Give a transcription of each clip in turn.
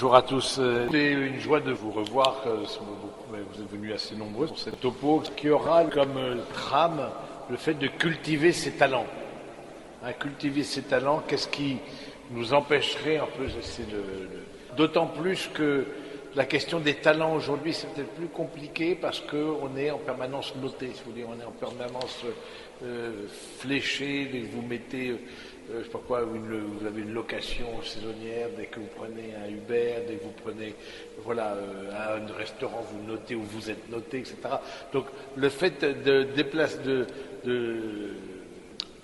Bonjour à tous, c'est une joie de vous revoir, vous êtes venus assez nombreux pour cette topo qui aura comme trame le fait de cultiver ses talents. Cultiver ses talents, qu'est-ce qui nous empêcherait un peu, d'autant plus que la question des talents aujourd'hui c'est peut-être plus compliqué parce qu'on est en permanence noté, si vous voulez, on est en permanence fléché, vous mettez je sais pas quoi, vous avez une location saisonnière, dès que vous prenez un Uber, dès que vous prenez un restaurant, vous notez où vous êtes noté, etc. Donc le fait de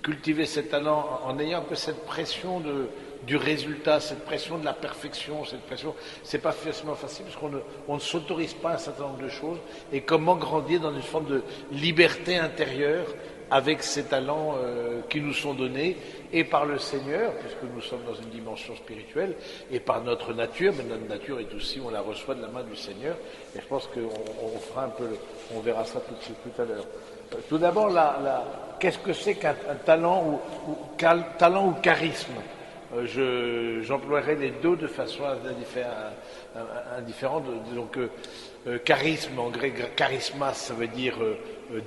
cultiver ses talents en ayant un peu cette pression du résultat, cette pression de la perfection, cette pression, c'est pas forcément facile parce qu'on ne s'autorise pas un certain nombre de choses. Et comment grandir dans une forme de liberté intérieure avec ces talents qui nous sont donnés et par le Seigneur, puisque nous sommes dans une dimension spirituelle, et par notre nature, mais notre nature est aussi, on la reçoit de la main du Seigneur, et je pense qu'on fera un peu, on verra ça tout à l'heure. Tout d'abord, qu'est-ce que c'est qu'un talent ou charisme? J'emploierai les deux de façon indifférente. Donc, charisme, en grec, charisma, ça veut dire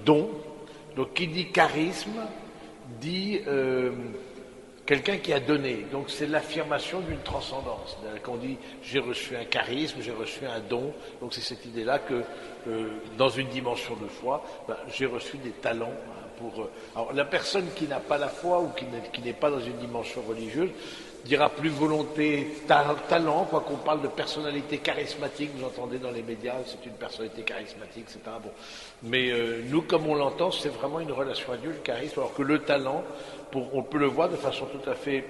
don. Donc, qui dit charisme, dit quelqu'un qui a donné. Donc, c'est l'affirmation d'une transcendance. Quand on dit j'ai reçu un charisme, j'ai reçu un don. Donc, c'est cette idée-là que, dans une dimension de foi, j'ai reçu des talents. Alors, la personne qui n'a pas la foi ou qui n'est pas dans une dimension religieuse dira plus volonté, talent, quoi qu'on parle de personnalité charismatique, vous entendez dans les médias, c'est une personnalité charismatique, etc. Bon. Mais nous, comme on l'entend, c'est vraiment une relation à Dieu, le charisme, alors que le talent, on peut le voir de façon tout à fait,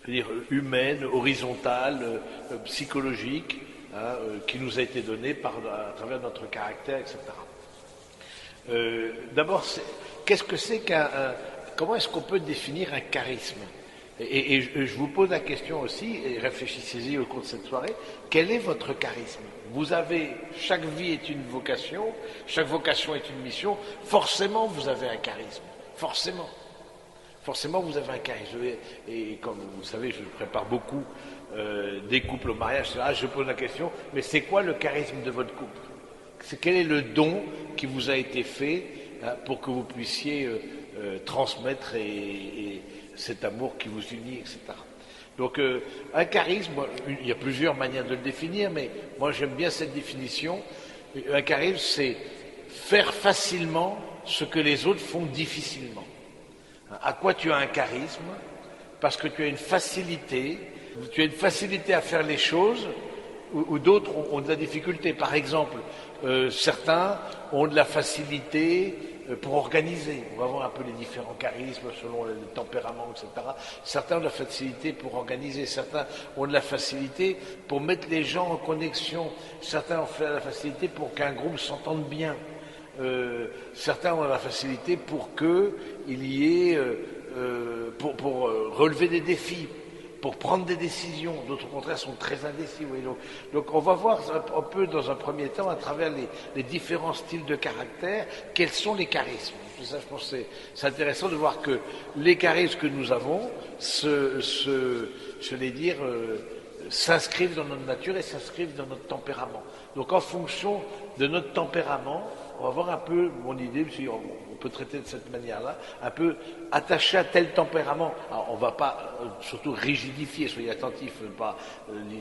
je veux dire, humaine, horizontale, psychologique, qui nous a été donné à travers notre caractère, etc. D'abord, qu'est-ce que c'est comment est-ce qu'on peut définir un charisme? Et je vous pose la question aussi, et réfléchissez-y au cours de cette soirée, quel est votre charisme? Chaque vie est une vocation, chaque vocation est une mission, forcément vous avez un charisme, forcément. Forcément vous avez un charisme. Et comme vous savez, je prépare beaucoup des couples au mariage, je pose la question, mais c'est quoi le charisme de votre couple? Quel est le don qui vous a été fait pour que vous puissiez transmettre et cet amour qui vous unit, etc. Donc un charisme, il y a plusieurs manières de le définir, mais moi j'aime bien cette définition. Un charisme, c'est faire facilement ce que les autres font difficilement. À quoi tu as un charisme? Parce que tu as une facilité à faire les choses où d'autres ont de la difficulté. Par exemple, certains ont de la facilité pour organiser. On va voir un peu les différents charismes selon le tempérament, etc. Certains ont de la facilité pour organiser, certains ont de la facilité pour mettre les gens en connexion, certains ont de la facilité pour qu'un groupe s'entende bien, certains ont de la facilité pour qu'il y ait, pour relever des défis, pour prendre des décisions. D'autres, au contraire, sont très indécis. Oui. Donc on va voir un peu, dans un premier temps, à travers les différents styles de caractère, quels sont les charismes. Ça, je pense que c'est intéressant de voir que les charismes que nous avons s'inscrivent dans notre nature et s'inscrivent dans notre tempérament. Donc en fonction de notre tempérament, on va voir un peu mon idée, on peut traiter de cette manière-là, un peu attaché à tel tempérament. Alors, on ne va pas surtout rigidifier, soyez attentifs.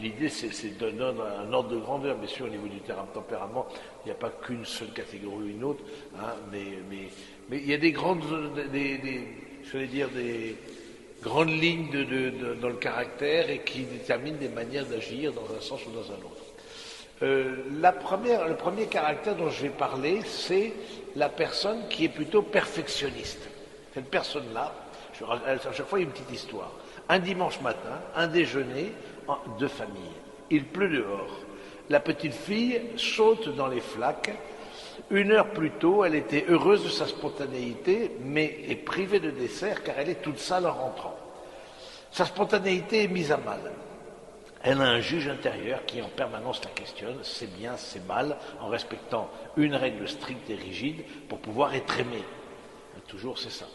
L'idée, c'est de donner un ordre de grandeur. Bien sûr, au niveau du terme tempérament, il n'y a pas qu'une seule catégorie ou une autre, mais il y a des grandes lignes dans le caractère et qui déterminent des manières d'agir dans un sens ou dans un autre. Le premier caractère dont je vais parler, c'est la personne qui est plutôt perfectionniste. Cette personne-là, à chaque fois il y a une petite histoire. Un dimanche matin, un déjeuner de famille. Il pleut dehors. La petite fille saute dans les flaques. 1 heure plus tôt, elle était heureuse de sa spontanéité, mais est privée de dessert car elle est toute sale en rentrant. Sa spontanéité est mise à mal. Elle a un juge intérieur qui en permanence la questionne, c'est bien, c'est mal, en respectant une règle stricte et rigide pour pouvoir être aimée. Toujours c'est ça.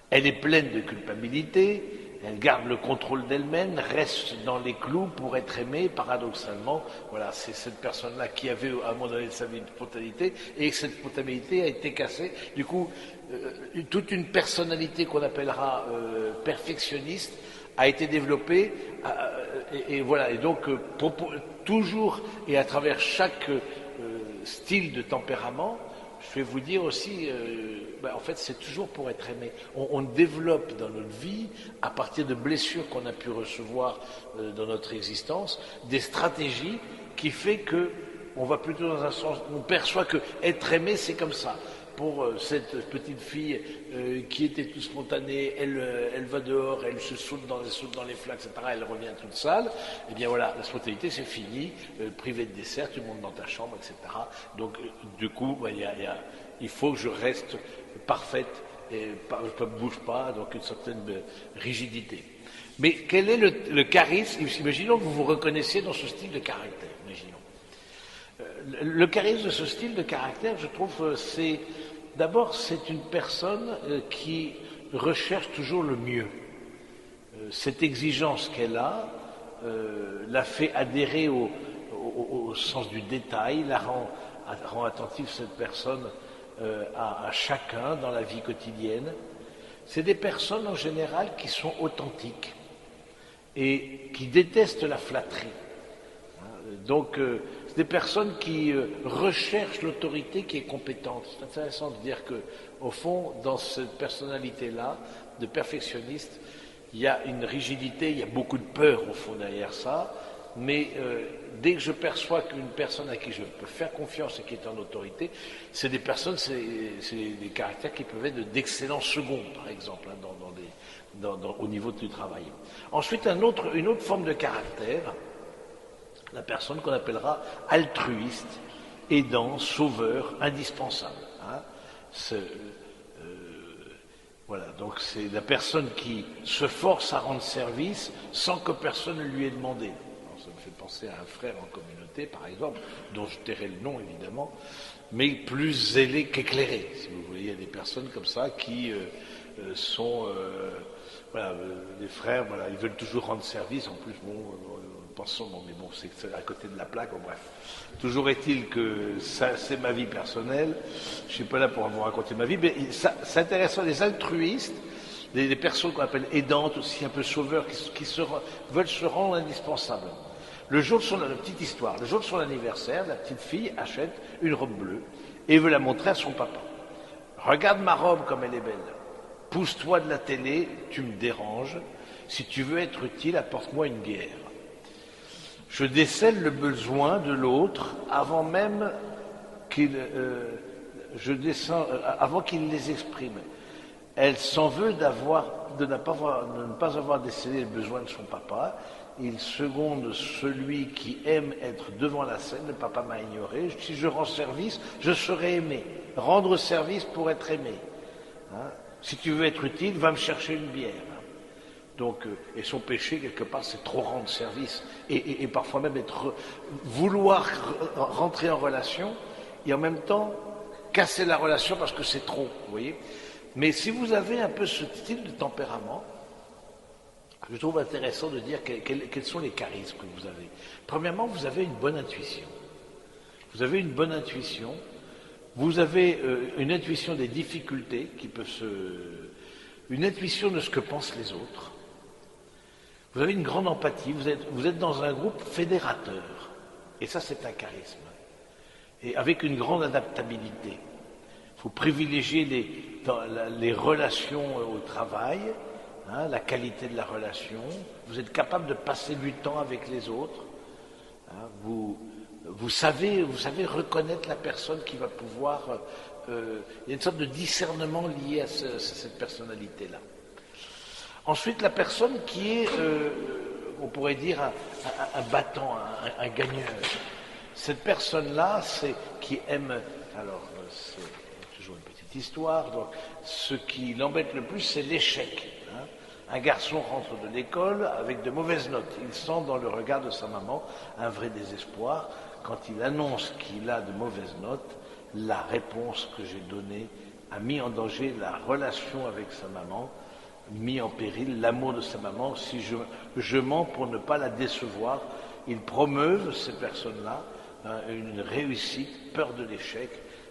Elle est pleine de culpabilité, elle garde le contrôle d'elle-même, reste dans les clous pour être aimée, paradoxalement. Voilà, c'est cette personne-là qui avait à un moment donné de sa vie une spontanéité, et cette spontanéité a été cassée. Du coup, toute une personnalité qu'on appellera perfectionniste a été développée, et voilà. Et donc, toujours et à travers chaque style de tempérament, je vais vous dire aussi, en fait, c'est toujours pour être aimé. On développe dans notre vie, à partir de blessures qu'on a pu recevoir dans notre existence, des stratégies qui fait que on va plutôt dans un sens, on perçoit que être aimé, c'est comme ça. Pour cette petite fille qui était toute spontanée, elle va dehors, elle se saute dans les flaques, etc., elle revient toute sale, et bien voilà, la spontanéité c'est fini, privé de dessert, tu montes dans ta chambre, etc. Donc du coup, il faut que je reste parfaite, et je ne bouge pas, donc une certaine rigidité. Mais quel est le charisme? Imaginons que vous vous reconnaissiez dans ce style de caractère, imaginons. Le charisme de ce style de caractère, je trouve, d'abord, c'est une personne qui recherche toujours le mieux. Cette exigence qu'elle a la fait adhérer au sens du détail, la rend attentive cette personne à chacun dans la vie quotidienne. C'est des personnes en général qui sont authentiques et qui détestent la flatterie. Donc, c'est des personnes qui recherchent l'autorité qui est compétente. C'est intéressant de dire que, au fond, dans cette personnalité-là, de perfectionniste, il y a une rigidité, il y a beaucoup de peur au fond derrière ça. Mais dès que je perçois qu'une personne à qui je peux faire confiance et qui est en autorité, c'est des personnes, c'est des caractères qui peuvent être d'excellents seconds, par exemple, hein, au niveau du travail. Ensuite, une autre forme de caractère, la personne qu'on appellera altruiste, aidant, sauveur, indispensable. Hein. Voilà, donc c'est la personne qui se force à rendre service sans que personne ne lui ait demandé. Alors, ça me fait penser à un frère en communauté, par exemple, dont je tairai le nom évidemment, mais plus zélé qu'éclairé. Si vous voyez, il y a des personnes comme ça qui sont, voilà, les frères, voilà, ils veulent toujours rendre service. En plus, bon. Pensons, mais bon, c'est à côté de la plaque, bon, bref. Toujours est-il que ça, c'est ma vie personnelle. Je suis pas là pour vous raconter ma vie, mais c'est intéressant. Les altruistes, les personnes qu'on appelle aidantes, aussi un peu sauveurs, qui veulent se rendre indispensables. Le jour de son anniversaire, la petite fille achète une robe bleue et veut la montrer à son papa. Regarde ma robe comme elle est belle. Pousse-toi de la télé, tu me déranges. Si tu veux être utile, apporte-moi une bière. Je décèle le besoin de l'autre avant même avant qu'il les exprime. Elle s'en veut de ne pas avoir décelé le besoin de son papa. Il seconde celui qui aime être devant la scène. Le papa m'a ignoré. Si je rends service, je serai aimé. Rendre service pour être aimé. Hein? Si tu veux être utile, va me chercher une bière. Donc, et son péché, quelque part, c'est trop rendre service et parfois même vouloir rentrer en relation et en même temps casser la relation parce que c'est trop, vous voyez. Mais si vous avez un peu ce style de tempérament, je trouve intéressant de dire quels sont les charismes que vous avez. Premièrement, vous avez une bonne intuition. Vous avez une bonne intuition. Vous avez une intuition des difficultés une intuition de ce que pensent les autres. Vous avez une grande empathie, vous êtes dans un groupe fédérateur. Et ça, c'est un charisme. Et avec une grande adaptabilité. Il faut privilégier les relations au travail, hein, la qualité de la relation. Vous êtes capable de passer du temps avec les autres. Hein, vous savez reconnaître la personne qui va pouvoir... il y a une sorte de discernement lié à cette personnalité-là. Ensuite, la personne qui est, on pourrait dire, un battant, un gagneur. Cette personne-là, qui aime... Alors, c'est toujours une petite histoire. Donc, ce qui l'embête le plus, c'est l'échec. Hein. Un garçon rentre de l'école avec de mauvaises notes. Il sent dans le regard de sa maman un vrai désespoir. Quand il annonce qu'il a de mauvaises notes, la réponse que j'ai donnée a mis en danger la relation avec sa maman. mis en péril l'amour de sa maman. Si je mens pour ne pas la décevoir, ils promeuvent ces personnes-là une réussite, peur de l'échec.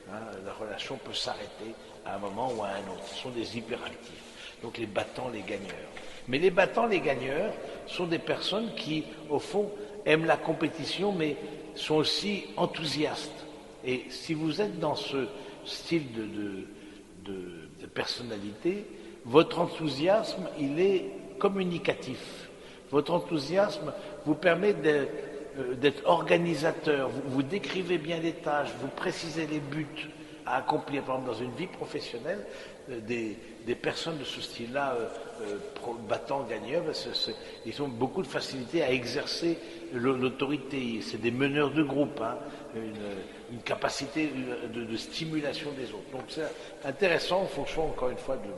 La relation peut s'arrêter à un moment ou à un autre. Ce sont des hyperactifs. Donc les battants, les gagneurs. Mais les battants, les gagneurs sont des personnes qui, au fond, aiment la compétition, mais sont aussi enthousiastes. Et si vous êtes dans ce style de personnalité, votre enthousiasme, il est communicatif. Votre enthousiasme vous permet d'être organisateur, vous décrivez bien les tâches, vous précisez les buts à accomplir. Par exemple, dans une vie professionnelle, des personnes de ce style-là, battants, gagneurs, ils ont beaucoup de facilité à exercer l'autorité. C'est des meneurs de groupe, une capacité de stimulation des autres. Donc c'est intéressant en fonction, encore une fois, de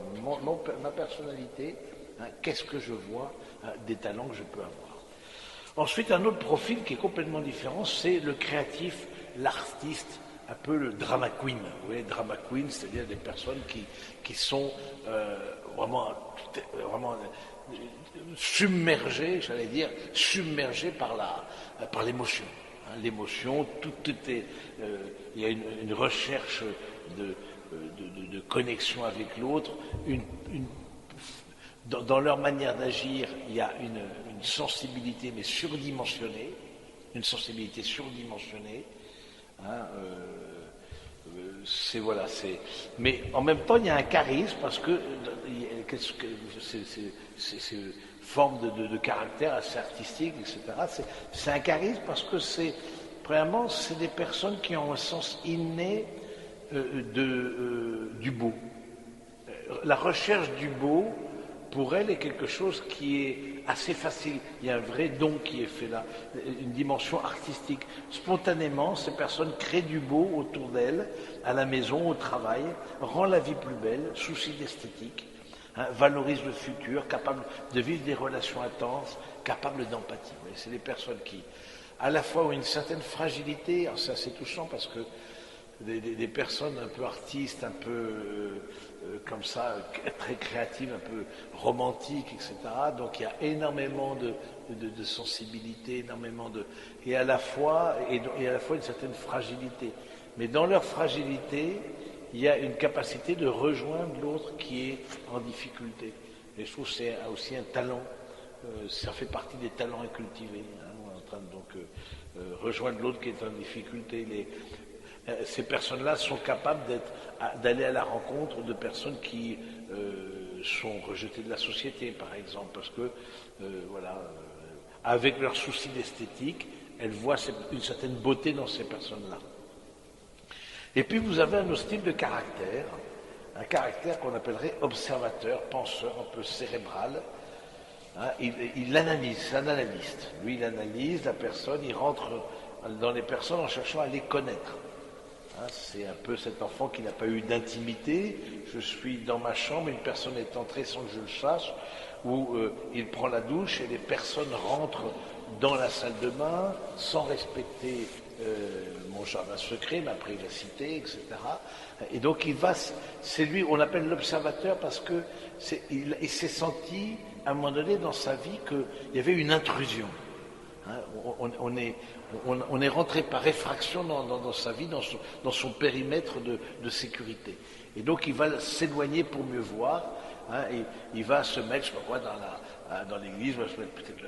ma personnalité, qu'est-ce que je vois, des talents que je peux avoir. Ensuite, un autre profil qui est complètement différent, c'est le créatif, l'artiste, un peu le drama queen. Vous voyez, drama queen, c'est-à-dire des personnes qui sont vraiment submergées, j'allais dire, submergées par l'émotion. L'émotion, tout est, il y a une recherche de connexion avec l'autre, dans leur manière d'agir, il y a une sensibilité mais surdimensionnée, une sensibilité surdimensionnée. Mais en même temps, il y a un charisme parce que c'est une forme de caractère assez artistique, etc. C'est un charisme parce que premièrement, c'est des personnes qui ont un sens inné du beau. La recherche du beau, pour elle, est quelque chose qui est assez facile. Il y a un vrai don qui est fait là, une dimension artistique. Spontanément, ces personnes créent du beau autour d'elles, à la maison, au travail, rend la vie plus belle, souci d'esthétique, valorise le futur, capable de vivre des relations intenses, capable d'empathie. C'est des personnes qui, à la fois, ont une certaine fragilité. Alors c'est assez touchant parce que des personnes un peu artistes, un peu comme ça, très créatives, un peu romantiques, etc. Donc il y a énormément de sensibilité, et à la fois une certaine fragilité. Mais dans leur fragilité, il y a une capacité de rejoindre l'autre qui est en difficulté. Et je trouve que c'est aussi un talent. Ça fait partie des talents à cultiver. On est en train de rejoindre l'autre qui est en difficulté. Ces personnes-là sont capables d'aller à la rencontre de personnes qui sont rejetées de la société, par exemple, parce que, avec leur souci d'esthétique, elles voient une certaine beauté dans ces personnes-là. Et puis vous avez un autre style de caractère, un caractère qu'on appellerait observateur, penseur, un peu cérébral. Il analyse, c'est un analyste. Lui, il analyse la personne, il rentre dans les personnes en cherchant à les connaître. C'est un peu cet enfant qui n'a pas eu d'intimité. Je suis dans ma chambre, une personne est entrée sans que je le sache, ou il prend la douche et les personnes rentrent dans la salle de bain sans respecter mon jardin secret, ma privacité, etc. Et donc c'est lui, on l'appelle l'observateur parce que il s'est senti à un moment donné dans sa vie qu'il y avait une intrusion. On est rentré par effraction dans sa vie, dans son périmètre de sécurité. Et donc il va s'éloigner pour mieux voir, et il va se mettre, je sais pas quoi, dans l'église, il va se mettre peut-être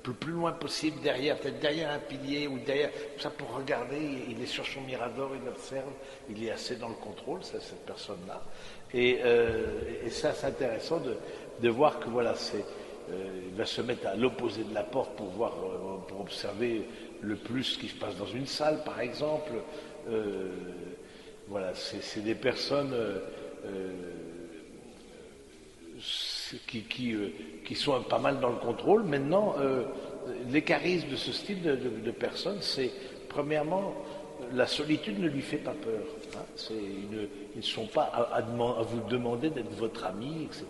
le plus loin possible, peut-être derrière un pilier, ou derrière, ça pour regarder, il est sur son mirador, il observe, il est assez dans le contrôle, cette personne-là. Et ça, c'est intéressant de voir que voilà, il va se mettre à l'opposé de la porte pour observer le plus ce qui se passe dans une salle, par exemple. C'est des personnes qui sont pas mal dans le contrôle. Maintenant, les charismes de ce style de personnes, c'est premièrement, la solitude ne lui fait pas peur. Ils ne sont pas à vous demander d'être votre ami, etc.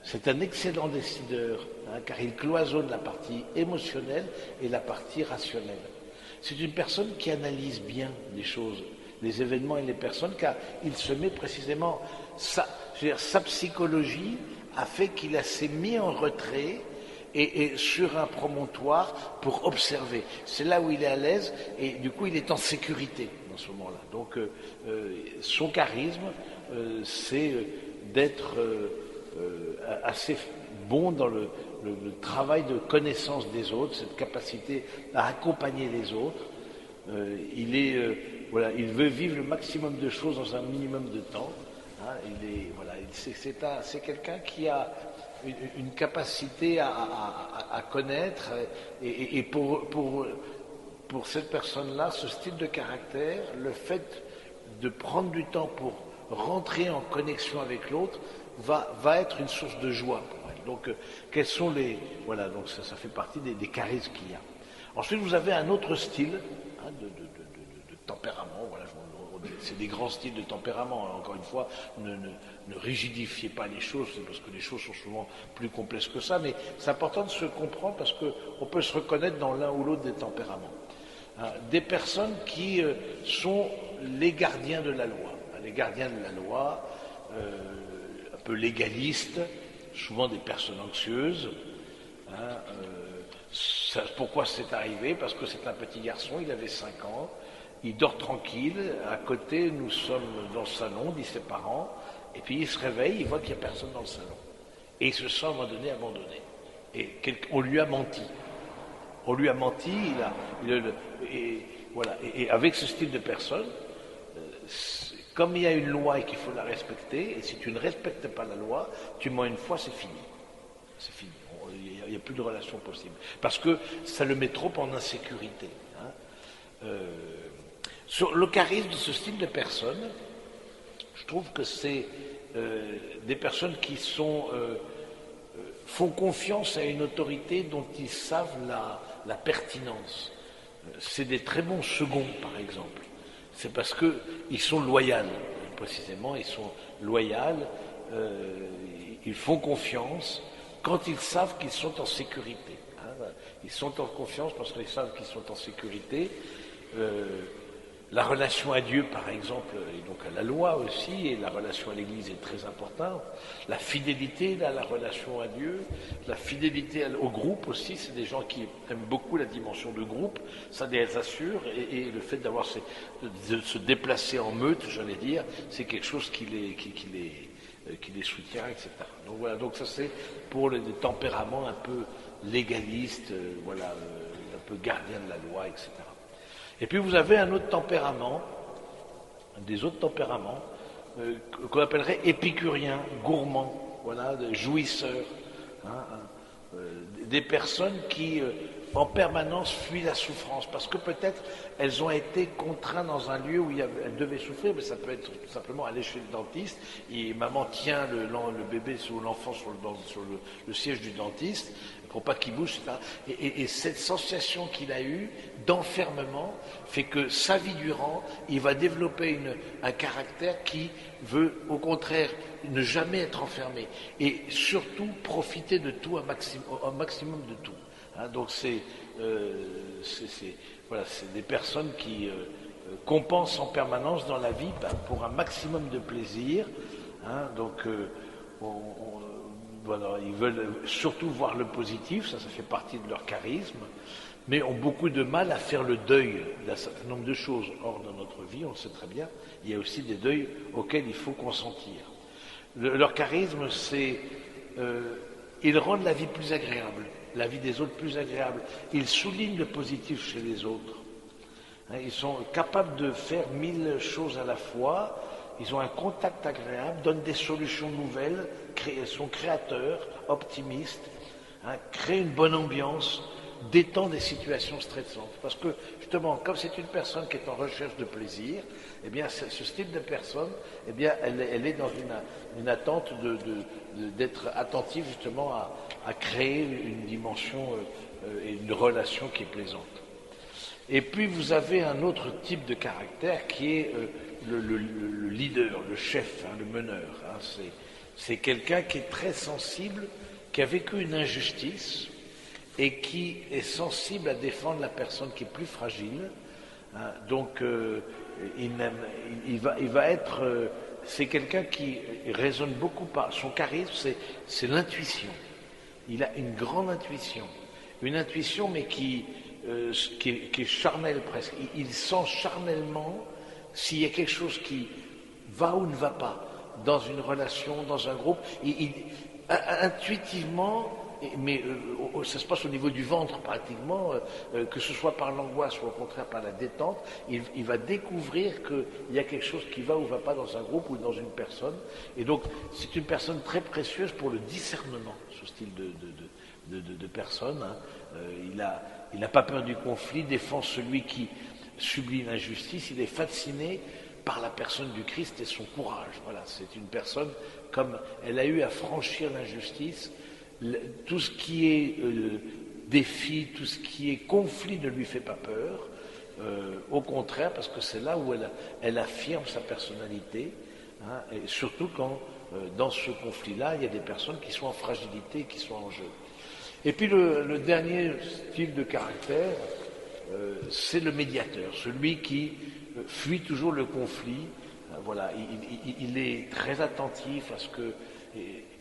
C'est un excellent décideur, car il cloisonne la partie émotionnelle et la partie rationnelle. C'est une personne qui analyse bien les choses. les événements et les personnes, car il se met précisément, sa psychologie a fait qu'il s'est mis en retrait et sur un promontoire pour observer. C'est là où il est à l'aise et du coup il est en sécurité dans ce moment-là. Donc son charisme, c'est d'être assez bon dans le travail de connaissance des autres, cette capacité à accompagner les autres. Il veut vivre le maximum de choses dans un minimum de temps. Hein, c'est quelqu'un qui a une capacité à connaître et pour cette personne-là, ce style de caractère, le fait de prendre du temps pour rentrer en connexion avec l'autre va être une source de joie pour elle. Donc, quels sont les... Voilà, donc ça fait partie des charismes qu'il y a. Ensuite, vous avez un autre style hein, de tempérament. Voilà, c'est des grands styles de tempérament. Encore une fois, ne rigidifiez pas les choses, parce que les choses sont souvent plus complexes que ça, mais c'est important de se comprendre parce qu'on peut se reconnaître dans l'un ou l'autre des tempéraments. Des personnes qui sont les gardiens de la loi. Les gardiens de la loi, un peu légalistes, souvent des personnes anxieuses. Pourquoi c'est arrivé? Parce que c'est un petit garçon, il avait 5 ans, il dort tranquille, à côté nous sommes dans le salon, dit ses parents, et puis il se réveille, il voit qu'il n'y a personne dans le salon. Et il se sent à un moment donné abandonné. Et on lui a menti. On lui a menti, et avec ce style de personne, comme il y a une loi et qu'il faut la respecter, et si tu ne respectes pas la loi, tu mens une fois, c'est fini. C'est fini. Il n'y a plus de relation possible. Parce que ça le met trop en insécurité. Hein. Sur le charisme de ce style de personne, je trouve que c'est des personnes qui font confiance à une autorité dont ils savent la pertinence. C'est des très bons seconds, par exemple. C'est parce qu'ils sont loyaux, précisément, ils sont loyaux, ils font confiance quand ils savent qu'ils sont en sécurité. Hein. Ils sont en confiance parce qu'ils savent qu'ils sont en sécurité. La relation à Dieu, par exemple, et donc à la loi aussi, et la relation à l'Église est très importante. La fidélité à la relation à Dieu, la fidélité au groupe aussi, c'est des gens qui aiment beaucoup la dimension de groupe, ça les assure, et le fait de se déplacer en meute, j'allais dire, c'est quelque chose qui les soutient, etc. Donc voilà, donc ça c'est pour les tempéraments un peu légalistes, un peu gardiens de la loi, etc. Et puis vous avez un autre tempérament, des autres tempéraments, qu'on appellerait épicuriens, gourmands, jouisseurs, des personnes qui en permanence fuient la souffrance, parce que peut-être elles ont été contraintes dans un lieu où elles devaient souffrir, mais ça peut être tout simplement aller chez le dentiste, et maman tient le bébé ou l'enfant sur le siège du dentiste, pour pas qu'il bouge, etc. Et cette sensation qu'il a eue d'enfermement fait que sa vie durant, il va développer un caractère qui veut, au contraire, ne jamais être enfermé et surtout profiter de tout, un maximum de tout. Hein, donc c'est des personnes qui compensent en permanence dans la vie pour un maximum de plaisir. Hein, donc ils veulent surtout voir le positif, ça fait partie de leur charisme, mais ont beaucoup de mal à faire le deuil d'un certain nombre de choses. Or, dans notre vie, on le sait très bien, il y a aussi des deuils auxquels il faut consentir. Leur charisme, c'est... ils rendent la vie plus agréable, la vie des autres plus agréable. Ils soulignent le positif chez les autres. Hein, ils sont capables de faire 1000 choses à la fois. Ils ont un contact agréable, donnent des solutions nouvelles, sont créateurs, optimistes, créent une bonne ambiance, détendent des situations stressantes. Parce que, justement, comme c'est une personne qui est en recherche de plaisir, eh bien, ce style de personne, eh bien, elle est dans une attente d'être attentive, justement, à créer une dimension et une relation qui est plaisante. Et puis, vous avez un autre type de caractère qui est le leader, le chef, le meneur. C'est quelqu'un qui est très sensible, qui a vécu une injustice et qui est sensible à défendre la personne qui est plus fragile. Donc, il va être... c'est quelqu'un qui résonne beaucoup par... Son charisme, c'est l'intuition. Il a une grande intuition. Une intuition, mais qui est charnelle presque. Il sent charnellement s'il y a quelque chose qui va ou ne va pas dans une relation, dans un groupe. Intuitivement, mais ça se passe au niveau du ventre pratiquement, que ce soit par l'angoisse ou au contraire par la détente, il va découvrir qu'il y a quelque chose qui va ou ne va pas dans un groupe ou dans une personne. Et donc, c'est une personne très précieuse pour le discernement, ce style de personne. Hein. Il n'a pas peur du conflit, défend celui qui subit l'injustice, il est fasciné par la personne du Christ et son courage. Voilà, c'est une personne, comme elle a eu à franchir l'injustice, tout ce qui est défi, tout ce qui est conflit ne lui fait pas peur, au contraire, parce que c'est là où elle affirme sa personnalité, hein, et surtout quand, dans ce conflit-là, il y a des personnes qui sont en fragilité, qui sont en jeu. Et puis le dernier style de caractère, c'est le médiateur, celui qui fuit toujours le conflit. Voilà, il est très attentif à ce que...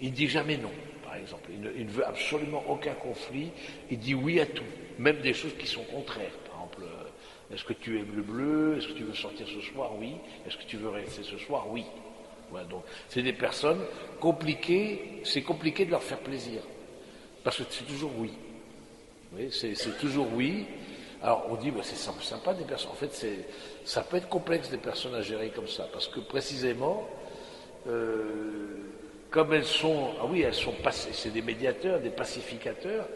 Il dit jamais non, par exemple. Il ne veut absolument aucun conflit. Il dit oui à tout, même des choses qui sont contraires. Par exemple, est-ce que tu aimes le bleu? Est-ce que tu veux sortir ce soir? Oui. Est-ce que tu veux rester ce soir? Oui. Voilà, donc c'est des personnes compliquées. C'est compliqué de leur faire plaisir. Parce que c'est toujours oui. Oui, c'est toujours oui. Alors on dit, bah, c'est sympa des personnes. En fait, ça peut être complexe des personnes à gérer comme ça. Parce que précisément, comme elles sont, c'est des médiateurs, des pacificateurs,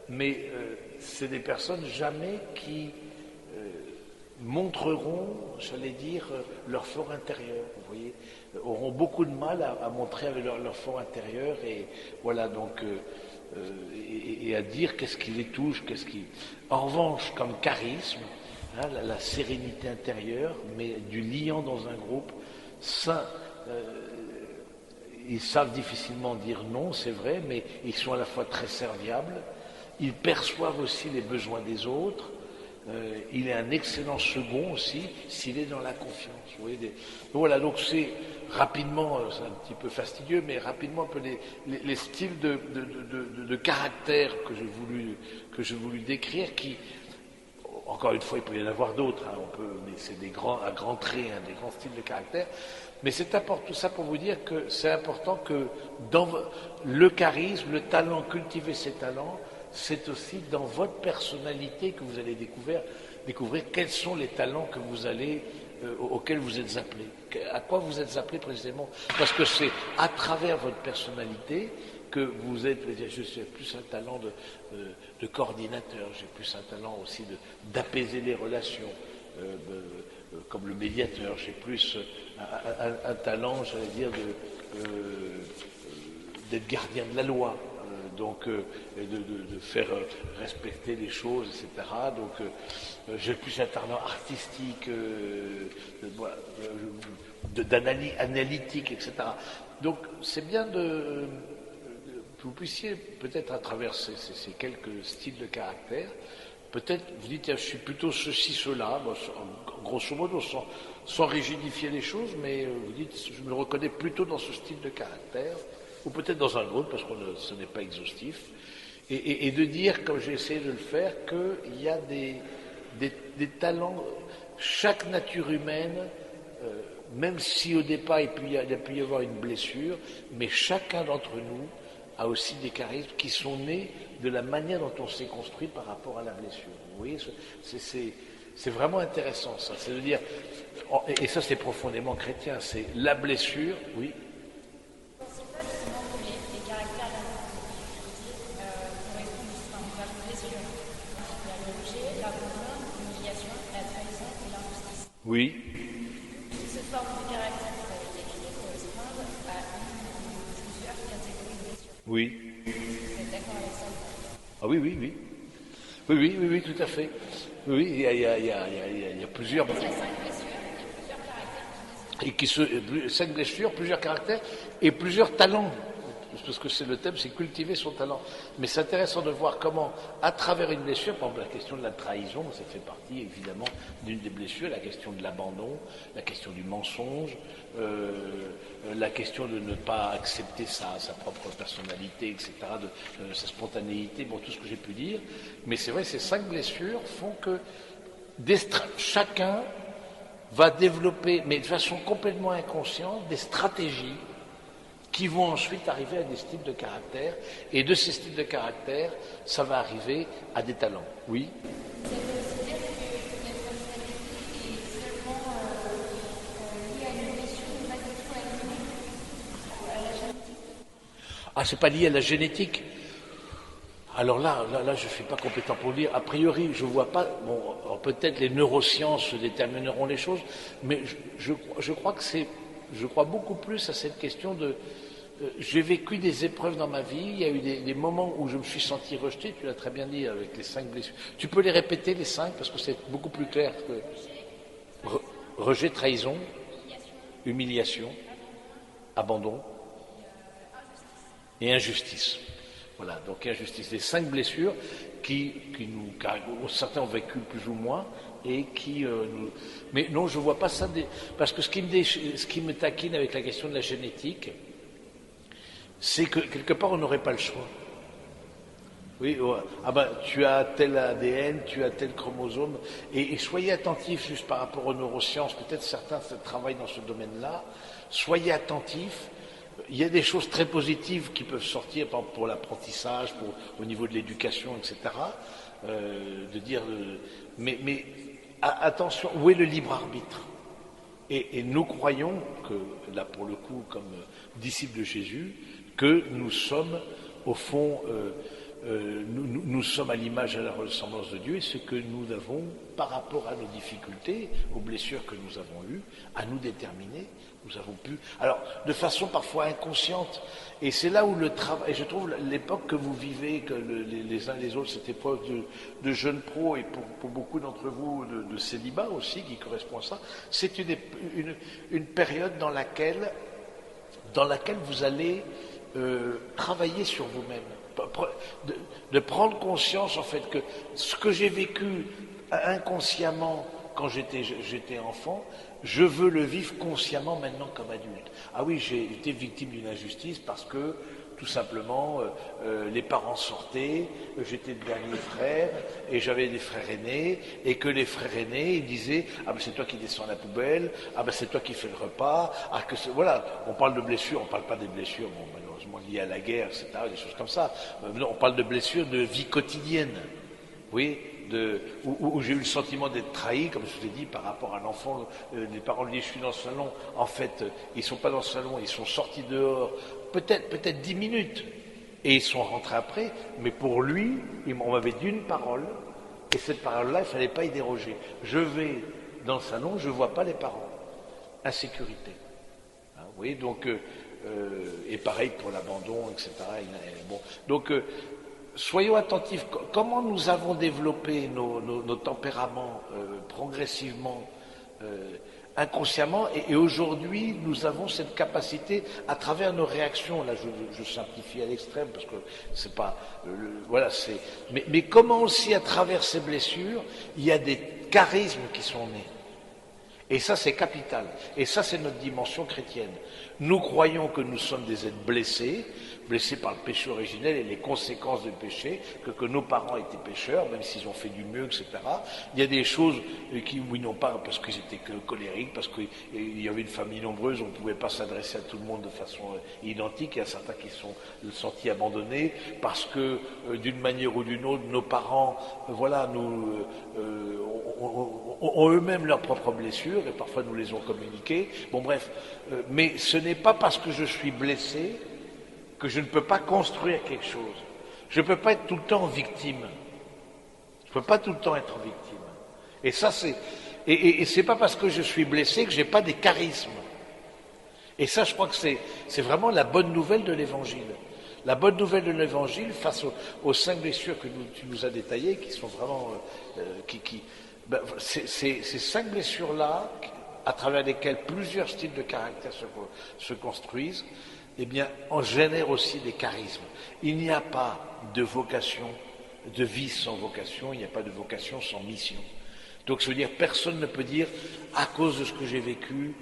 mais c'est des personnes jamais qui montreront, j'allais dire, leur fort intérieur. Vous voyez, auront beaucoup de mal à montrer avec leur fort intérieur. Et voilà, donc... et à dire qu'est-ce qui les touche, En revanche, comme charisme, hein, la sérénité intérieure, mais du liant dans un groupe, ça, ils savent difficilement dire non, c'est vrai, mais ils sont à la fois très serviables, ils perçoivent aussi les besoins des autres, il est un excellent second aussi, s'il est dans la confiance. Vous voyez, voilà, donc c'est rapidement, c'est un petit peu fastidieux, mais rapidement un peu les styles de caractère que j'ai voulu décrire, qui, encore une fois, il peut y en avoir d'autres, hein, mais c'est à grands traits, hein, des grands styles de caractère. Mais c'est important, tout ça pour vous dire que c'est important que dans le charisme, le talent, cultiver ses talents, c'est aussi dans votre personnalité que vous allez découvrir quels sont les talents que vous allez, auxquels vous êtes appelés. À quoi vous êtes appelés précisément? Parce que c'est à travers votre personnalité que vous êtes, je suis plus un talent de coordinateur, j'ai plus un talent aussi d'apaiser les relations, comme le médiateur, j'ai plus un talent, j'allais dire, d'être gardien de la loi. Donc de faire respecter les choses, etc. Donc j'ai plus un talent artistique, d'analytique, etc. Donc c'est bien que vous puissiez, peut-être à travers ces quelques styles de caractère, peut-être vous dites, je suis plutôt ceci, cela, bon, grosso modo, sans rigidifier les choses, mais vous dites, je me reconnais plutôt dans ce style de caractère, ou peut-être dans un autre, parce que ce n'est pas exhaustif, et de dire, comme j'ai essayé de le faire, qu'il y a des talents, chaque nature humaine, même si au départ il a pu y avoir une blessure, mais chacun d'entre nous a aussi des charismes qui sont nés de la manière dont on s'est construit par rapport à la blessure. Vous voyez, c'est vraiment intéressant ça, c'est de dire, et ça c'est profondément chrétien, c'est la blessure, oui. Oui. Cette forme de caractère que vous avez décrit correspond à plusieurs catégories de blessures. Oui. Vous êtes d'accord avec ça? Ah oui, oui, oui. Oui, tout à fait. Oui, il y a plusieurs... Il y a 5 blessures et plusieurs caractères. Et 5 blessures, plusieurs caractères et plusieurs talents. parce que c'est le thème, c'est cultiver son talent. Mais c'est intéressant de voir comment, à travers une blessure, par exemple la question de la trahison, ça fait partie évidemment d'une des blessures, la question de l'abandon, la question du mensonge, la question de ne pas accepter sa propre personnalité, etc., sa spontanéité, bon, tout ce que j'ai pu dire. Mais c'est vrai, ces 5 blessures font que chacun va développer, mais de façon complètement inconsciente, des stratégies qui vont ensuite arriver à des styles de caractère. Et de ces styles de caractère, ça va arriver à des talents. Oui. Ça veut aussi dire que la personnalité est seulement liée à une blessure, mais pas du tout à la génétique. Ah, c'est pas lié à la génétique. Alors là, je ne suis pas compétent pour le dire. A priori, je ne vois pas. Bon, peut-être les neurosciences détermineront les choses, mais je crois que c'est. Je crois beaucoup plus à cette question de. J'ai vécu des épreuves dans ma vie. Il y a eu des moments où je me suis senti rejeté. Tu l'as très bien dit avec les 5 blessures. Tu peux les répéter les 5 parce que c'est beaucoup plus clair que rejet, trahison, humiliation, abandon et injustice. Voilà, donc injustice. Les 5 blessures qui certains ont vécu plus ou moins et qui nous. Mais non, je ne vois pas ça. Parce que ce qui me taquine avec la question de la génétique, c'est que quelque part on n'aurait pas le choix. Oui, ah ben, tu as tel ADN, tu as tel chromosome, et soyez attentifs juste par rapport aux neurosciences. Peut-être certains travaillent dans ce domaine-là. Soyez attentifs. Il y a des choses très positives qui peuvent sortir, par exemple pour l'apprentissage, au niveau de l'éducation, etc. De dire, mais attention, où est le libre arbitre? Et nous croyons que, là pour le coup, comme disciples de Jésus, que nous sommes, au fond, nous sommes à l'image et à la ressemblance de Dieu, et ce que nous avons, par rapport à nos difficultés, aux blessures que nous avons eues, à nous déterminer, nous avons pu, alors de façon parfois inconsciente, et c'est là où le travail, et je trouve l'époque que vous vivez, que les uns les autres, cette époque de jeunes pros, et pour beaucoup d'entre vous de célibat aussi, qui correspond à ça, c'est une période dans laquelle vous allez travailler sur vous-même. De prendre conscience en fait que ce que j'ai vécu inconsciemment quand j'étais enfant, je veux le vivre consciemment maintenant comme adulte. Ah oui, j'ai été victime d'une injustice parce que tout simplement les parents sortaient, j'étais le dernier frère et j'avais des frères aînés, et que les frères aînés ils disaient ah ben c'est toi qui descends la poubelle, ah ben c'est toi qui fais le repas, ah que voilà, on parle de blessures, on parle pas des blessures bon malheureusement liées à la guerre, etc., des choses comme ça. On parle de blessures de vie quotidienne, oui, où j'ai eu le sentiment d'être trahi, comme je vous ai dit, par rapport à l'enfant. Les parents lui disent je suis dans le salon, en fait ils sont pas dans le salon, ils sont sortis dehors, peut-être 10 minutes, et ils sont rentrés après, mais pour lui, on m'avait dit une parole, et cette parole-là, il ne fallait pas y déroger. Je vais dans le salon, je ne vois pas les parents. Insécurité. Hein, vous voyez, donc, et pareil pour l'abandon, etc. Bon, donc, soyons attentifs. Comment nous avons développé nos tempéraments progressivement, inconsciemment, et aujourd'hui nous avons cette capacité à travers nos réactions. Là, je simplifie à l'extrême parce que c'est pas, voilà, c'est. Mais comment aussi à travers ces blessures, il y a des charismes qui sont nés. Et ça, c'est capital. Et ça, c'est notre dimension chrétienne. Nous croyons que nous sommes des êtres blessés par le péché originel et les conséquences du péché, que nos parents étaient pécheurs, même s'ils ont fait du mieux, etc. Il y a des choses où ils n'ont pas, parce qu'ils étaient colériques, parce qu'il y avait une famille nombreuse, on ne pouvait pas s'adresser à tout le monde de façon identique. Il y a certains qui se sont sentis abandonnés, parce que d'une manière ou d'une autre, nos parents, voilà, ont eux-mêmes leurs propres blessures, et parfois nous les ont communiquées. Bon bref, mais ce n'est pas parce que je suis blessé que je ne peux pas construire quelque chose. Je ne peux pas être tout le temps victime. Je ne peux pas tout le temps être victime. Et ça, et c'est pas parce que je suis blessé que j'ai pas des charismes. Et ça, je crois que c'est vraiment la bonne nouvelle de l'Évangile. La bonne nouvelle de l'Évangile, face aux 5 blessures que tu nous as détaillées, qui sont vraiment, ces 5 blessures-là, à travers lesquelles plusieurs styles de caractère se construisent, eh bien, en génère aussi des charismes. Il n'y a pas de vocation, de vie sans vocation, il n'y a pas de vocation sans mission. Donc, je veux dire, personne ne peut dire, à cause de ce que j'ai vécu,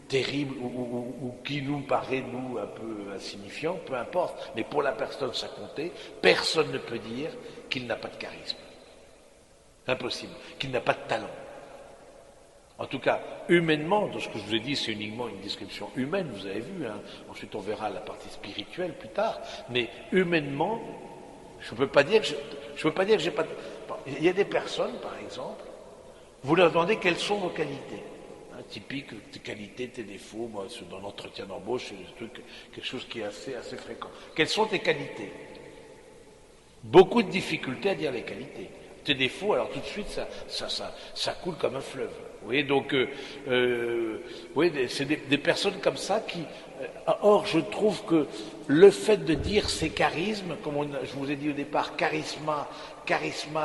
terrible, ou qui nous paraît, nous, un peu insignifiant, peu importe, mais pour la personne, ça comptait, personne ne peut dire qu'il n'a pas de charisme. Impossible. Qu'il n'a pas de talent. En tout cas, humainement, dans ce que je vous ai dit, c'est uniquement une description humaine, vous avez vu, hein. Ensuite on verra la partie spirituelle plus tard, mais humainement, je ne peux pas dire que j'ai pas... Il y a des personnes, par exemple, vous leur demandez quelles sont vos qualités. Hein, typique, tes qualités, tes défauts, moi, dans l'entretien d'embauche, c'est quelque chose qui est assez fréquent. Quelles sont tes qualités? Beaucoup de difficultés à dire les qualités. Tes défauts, alors tout de suite, ça coule comme un fleuve. Vous voyez, donc, c'est des personnes comme ça qui... or, je trouve que le fait de dire ces charismes, comme je vous ai dit au départ, charisma,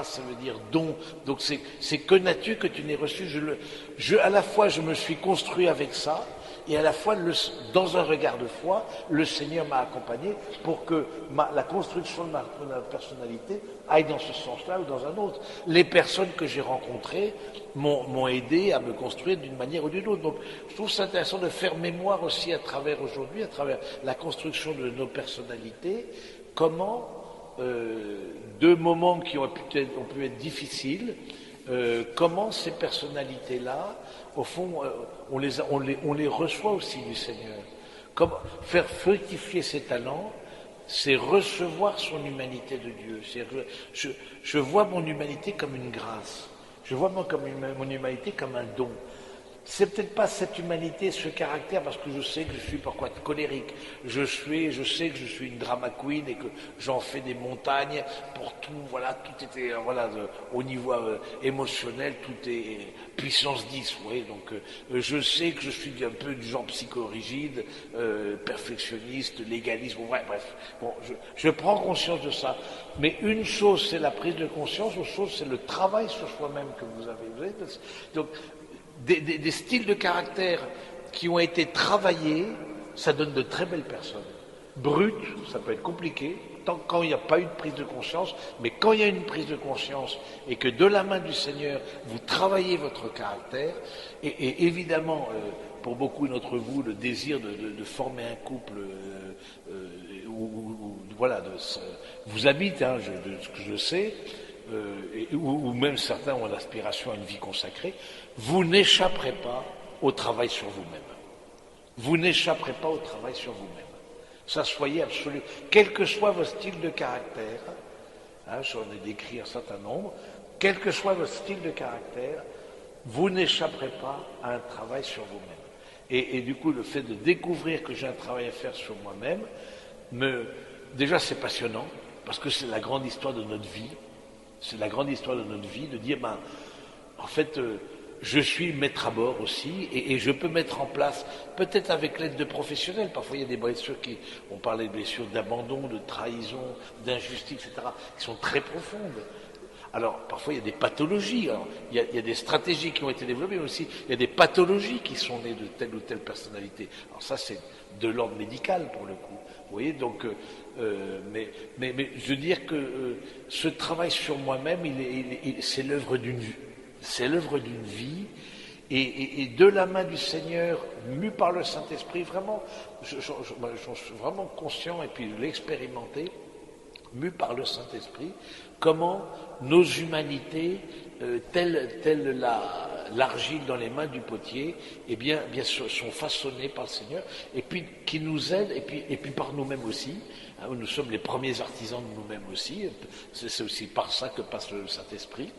ça veut dire don, donc c'est que nature que tu n'es reçu. À la fois, je me suis construit avec ça, et à la fois, dans un regard de foi, le Seigneur m'a accompagné pour que la construction de ma personnalité aille dans ce sens-là ou dans un autre. Les personnes que j'ai rencontrées m'ont aidé à me construire d'une manière ou d'une autre. Donc, je trouve ça intéressant de faire mémoire aussi à travers aujourd'hui, à travers la construction de nos personnalités, comment deux moments qui ont pu être difficiles, comment ces personnalités-là, au fond, on les reçoit aussi du Seigneur. Comment faire fructifier ses talents, c'est recevoir son humanité de Dieu. Je vois mon humanité comme une grâce. Je vois mon humanité comme un don. C'est peut-être pas cette humanité, ce caractère, parce que je sais que je suis parfois colérique. Je sais que je suis une drama queen et que j'en fais des montagnes pour tout. Voilà, tout était au niveau émotionnel, tout est puissance 10. Vous voyez, donc je sais que je suis un peu du genre psychorigide, perfectionniste, légaliste. Bon, bref. Bon, je prends conscience de ça. Mais une chose, c'est la prise de conscience. Autre chose, c'est le travail sur soi-même que vous avez. Vous voyez, donc des styles de caractère qui ont été travaillés, ça donne de très belles personnes. Brutes, ça peut être compliqué, quand il n'y a pas eu de prise de conscience, mais quand il y a une prise de conscience et que de la main du Seigneur, vous travaillez votre caractère, et évidemment, pour beaucoup d'entre vous, le désir de former un couple vous habite, hein, de ce que je sais, ou même certains ont l'aspiration à une vie consacrée, vous n'échapperez pas au travail sur vous-même. Vous n'échapperez pas au travail sur vous-même. Ça, soyez absolu. Quel que soit votre style de caractère, hein, j'en ai décrit un certain nombre, quel que soit votre style de caractère, vous n'échapperez pas à un travail sur vous-même. Et du coup, le fait de découvrir que j'ai un travail à faire sur moi-même, déjà c'est passionnant, parce que c'est la grande histoire de notre vie. C'est la grande histoire de notre vie, de dire, en fait, je suis maître à bord aussi, et je peux mettre en place, peut-être avec l'aide de professionnels, parfois il y a des blessures on parlait de blessures d'abandon, de trahison, d'injustice, etc., qui sont très profondes. Alors, parfois il y a des pathologies, alors, il y a des stratégies qui ont été développées, mais aussi il y a des pathologies qui sont nées de telle ou telle personnalité. Alors ça, c'est de l'ordre médical pour le coup. Vous voyez, donc, mais je veux dire que ce travail sur moi-même, c'est l'œuvre d'une vie, et de la main du Seigneur, mu par le Saint-Esprit, vraiment, j'en suis vraiment conscient, et puis je l'ai expérimenté, mu par le Saint-Esprit, comment nos humanités, telle l'argile dans les mains du potier, eh bien sont façonnées par le Seigneur, et puis qui nous aident, et puis par nous-mêmes aussi. Hein, nous sommes les premiers artisans de nous-mêmes aussi. C'est aussi par ça que passe le Saint-Esprit.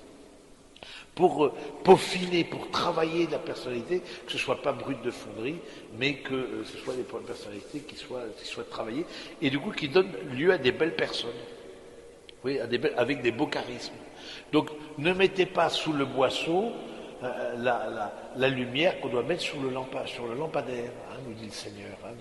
Pour peaufiner, pour travailler la personnalité, que ce ne soit pas brut de fonderie, mais que ce soit des personnalités qui soient travaillées, et du coup qui donnent lieu à des belles personnes. Oui, avec des beaux charismes. Donc, ne mettez pas sous le boisseau la lumière qu'on doit mettre sur le lampadaire, hein, nous dit le Seigneur, hein,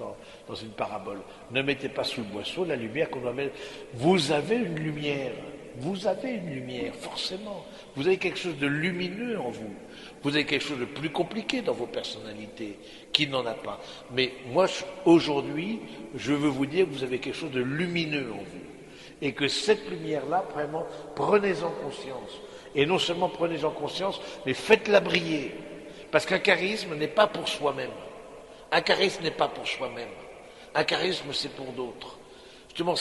dans une parabole. Ne mettez pas sous le boisseau la lumière qu'on doit mettre. Vous avez une lumière, vous avez une lumière, forcément. Vous avez quelque chose de lumineux en vous. Vous avez quelque chose de plus compliqué dans vos personnalités, qui n'en a pas. Mais moi, aujourd'hui, je veux vous dire que vous avez quelque chose de lumineux en vous. Et que cette lumière-là, vraiment, prenez-en conscience. Et non seulement prenez-en conscience, mais faites-la briller. Parce qu'un charisme n'est pas pour soi-même. Un charisme n'est pas pour soi-même. Un charisme, c'est pour d'autres. Justement,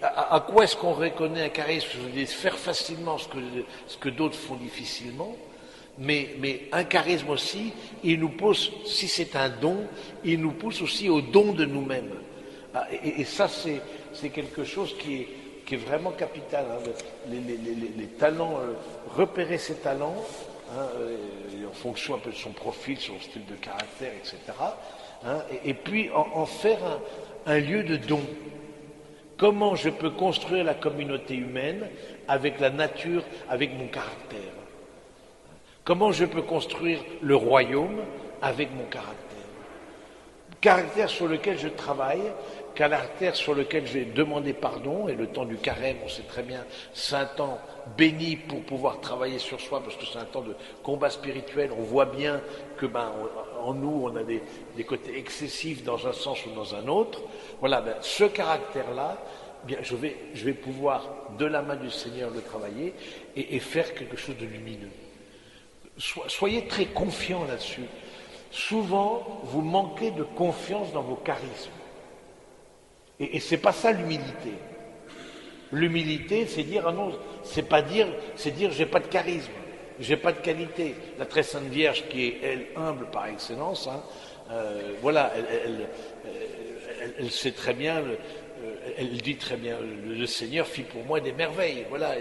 à quoi est-ce qu'on reconnaît un charisme? Je vous dis, faire facilement ce que d'autres font difficilement. Mais un charisme aussi, il nous pousse, si c'est un don, il nous pousse aussi au don de nous-mêmes. Et ça, c'est quelque chose qui est vraiment capital. Hein. Les talents, repérer ses talents, hein, en fonction un peu de son profil, son style de caractère, etc. Hein, et puis en faire un lieu de don. Comment je peux construire la communauté humaine avec la nature, avec mon caractère? Comment je peux construire le royaume avec mon caractère? Caractère sur lequel je travaille, caractère sur lequel je vais demander pardon, et le temps du carême, on sait très bien, c'est un temps béni pour pouvoir travailler sur soi, parce que c'est un temps de combat spirituel. On voit bien que en nous, on a des côtés excessifs dans un sens ou dans un autre. Voilà, ce caractère-là, bien, je vais pouvoir, de la main du Seigneur, le travailler et faire quelque chose de lumineux. Soyez très confiants là-dessus. Souvent, vous manquez de confiance dans vos charismes. Et c'est pas ça l'humilité. L'humilité, c'est dire, ah non, c'est dire j'ai pas de charisme, j'ai pas de qualité. La très sainte Vierge, qui est, elle, humble par excellence, hein, voilà, elle sait très bien, elle dit très bien, le Seigneur fit pour moi des merveilles. Voilà,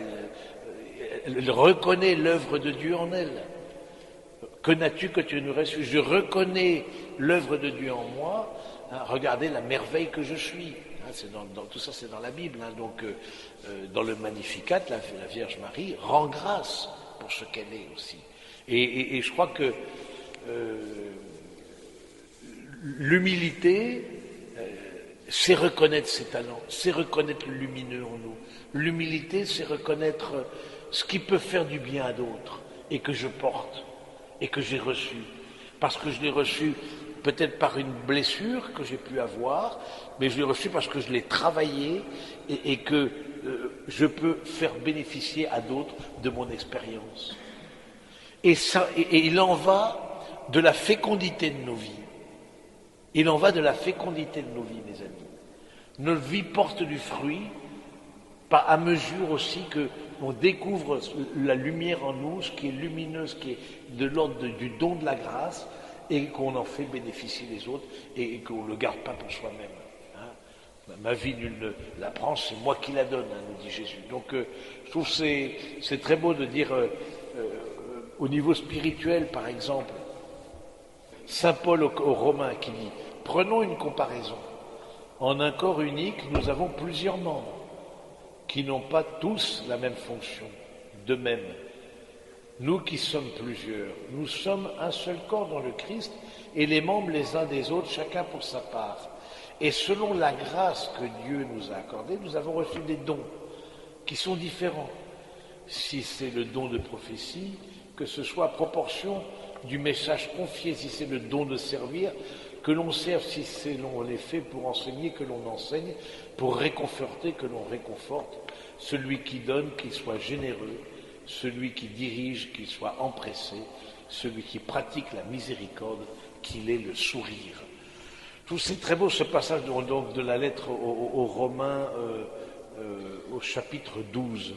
elle reconnaît l'œuvre de Dieu en elle. Que n'as-tu que tu nous restes? Je reconnais l'œuvre de Dieu en moi. Hein, regardez la merveille que je suis. Hein, tout ça, c'est dans la Bible. Hein, donc, dans le Magnificat, la Vierge Marie rend grâce pour ce qu'elle est aussi. Et je crois que l'humilité, c'est reconnaître ses talents, c'est reconnaître le lumineux en nous. L'humilité, c'est reconnaître ce qui peut faire du bien à d'autres et que je porte. Et que j'ai reçu, parce que je l'ai reçu peut-être par une blessure que j'ai pu avoir, mais je l'ai reçu parce que je l'ai travaillé et que je peux faire bénéficier à d'autres de mon expérience. Et il en va de la fécondité de nos vies. Il en va de la fécondité de nos vies, mes amis. Notre vie porte du fruit, à mesure aussi que on découvre la lumière en nous, ce qui est lumineux, ce qui est de l'ordre du don de la grâce, et qu'on en fait bénéficier les autres, et qu'on ne le garde pas pour soi-même. Hein. Ma vie, nul ne la prend, c'est moi qui la donne, hein, nous dit Jésus. Donc, je trouve que c'est très beau de dire, au niveau spirituel, par exemple, Saint Paul aux Romains qui dit, prenons une comparaison. En un corps unique, nous avons plusieurs membres qui n'ont pas tous la même fonction. De même, nous qui sommes plusieurs, nous sommes un seul corps dans le Christ et les membres les uns des autres, chacun pour sa part. Et selon la grâce que Dieu nous a accordée, nous avons reçu des dons qui sont différents. Si c'est le don de prophétie, que ce soit à proportion du message confié, si c'est le don de servir, que l'on serve, si c'est l'on les fait pour enseigner, que l'on enseigne, pour réconforter, que l'on réconforte, celui qui donne, qu'il soit généreux, celui qui dirige, qu'il soit empressé, celui qui pratique la miséricorde, qu'il ait le sourire. Tout c'est très beau ce passage donc, de la lettre aux Romains au chapitre 12.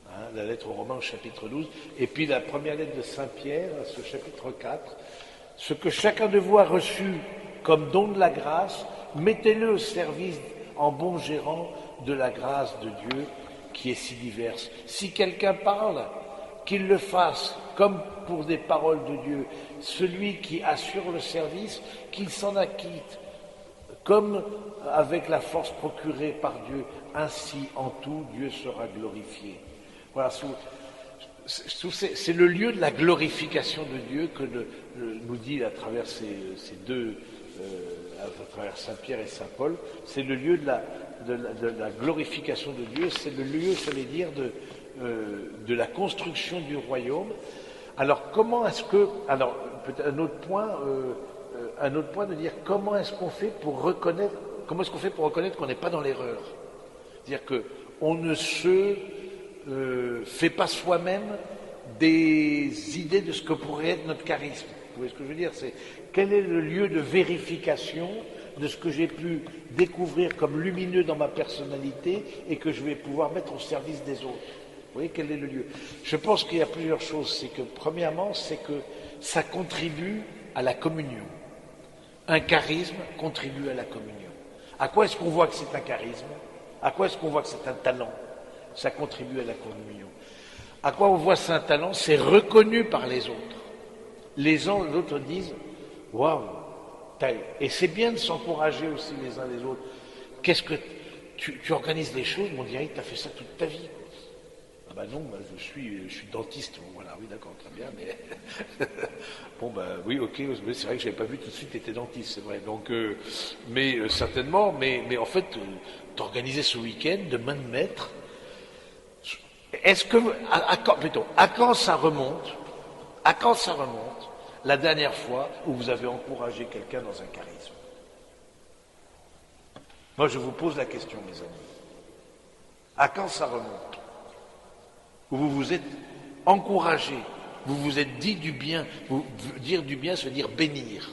Hein, la lettre aux Romains au chapitre 12. Et puis la première lettre de Saint Pierre, ce chapitre 4. Ce que chacun de vous a reçu comme don de la grâce, mettez-le au service en bon gérant de la grâce de Dieu qui est si diverse. Si quelqu'un parle, qu'il le fasse comme pour des paroles de Dieu. Celui qui assure le service, qu'il s'en acquitte, comme avec la force procurée par Dieu. Ainsi, en tout, Dieu sera glorifié. Voilà, c'est le lieu de la glorification de Dieu que nous dit à travers ces deux à travers Saint-Pierre et Saint-Paul, c'est le lieu de la glorification de Dieu, c'est le lieu, j'allais dire, de la construction du royaume. Alors comment est-ce que, alors peut-être un autre point de dire comment est-ce qu'on fait pour reconnaître qu'on n'est pas dans l'erreur. C'est-à-dire que on ne se fait pas soi-même des idées de ce que pourrait être notre charisme. Vous voyez ce que je veux dire? C'est quel est le lieu de vérification de ce que j'ai pu découvrir comme lumineux dans ma personnalité et que je vais pouvoir mettre au service des autres. Vous voyez quel est le lieu? Je pense qu'il y a plusieurs choses. C'est que premièrement, c'est que ça contribue à la communion. Un charisme contribue à la communion. À quoi est-ce qu'on voit que c'est un charisme? À quoi est-ce qu'on voit que c'est un talent? Ça contribue à la communion. À quoi on voit que c'est un talent? C'est reconnu par les autres. Les autres disent « Waouh !» Et c'est bien de s'encourager aussi les uns les autres. Qu'est-ce que tu organises les choses, mais on dirait que tu as fait ça toute ta vie. Ah ben non, bah je suis dentiste. Bon, voilà, oui, d'accord, très bien, mais bon ben oui, ok, mais c'est vrai que j'avais pas vu tout de suite que tu étais dentiste, c'est vrai. Donc, certainement, mais en fait, t'organiser ce week-end de main de maître. Est-ce que à quand ça remonte? À quand ça remonte la dernière fois où vous avez encouragé quelqu'un dans un charisme? Moi, je vous pose la question, mes amis. À quand ça remonte? Où vous vous êtes encouragé, vous vous êtes dit du bien. Dire du bien, ça veut dire bénir.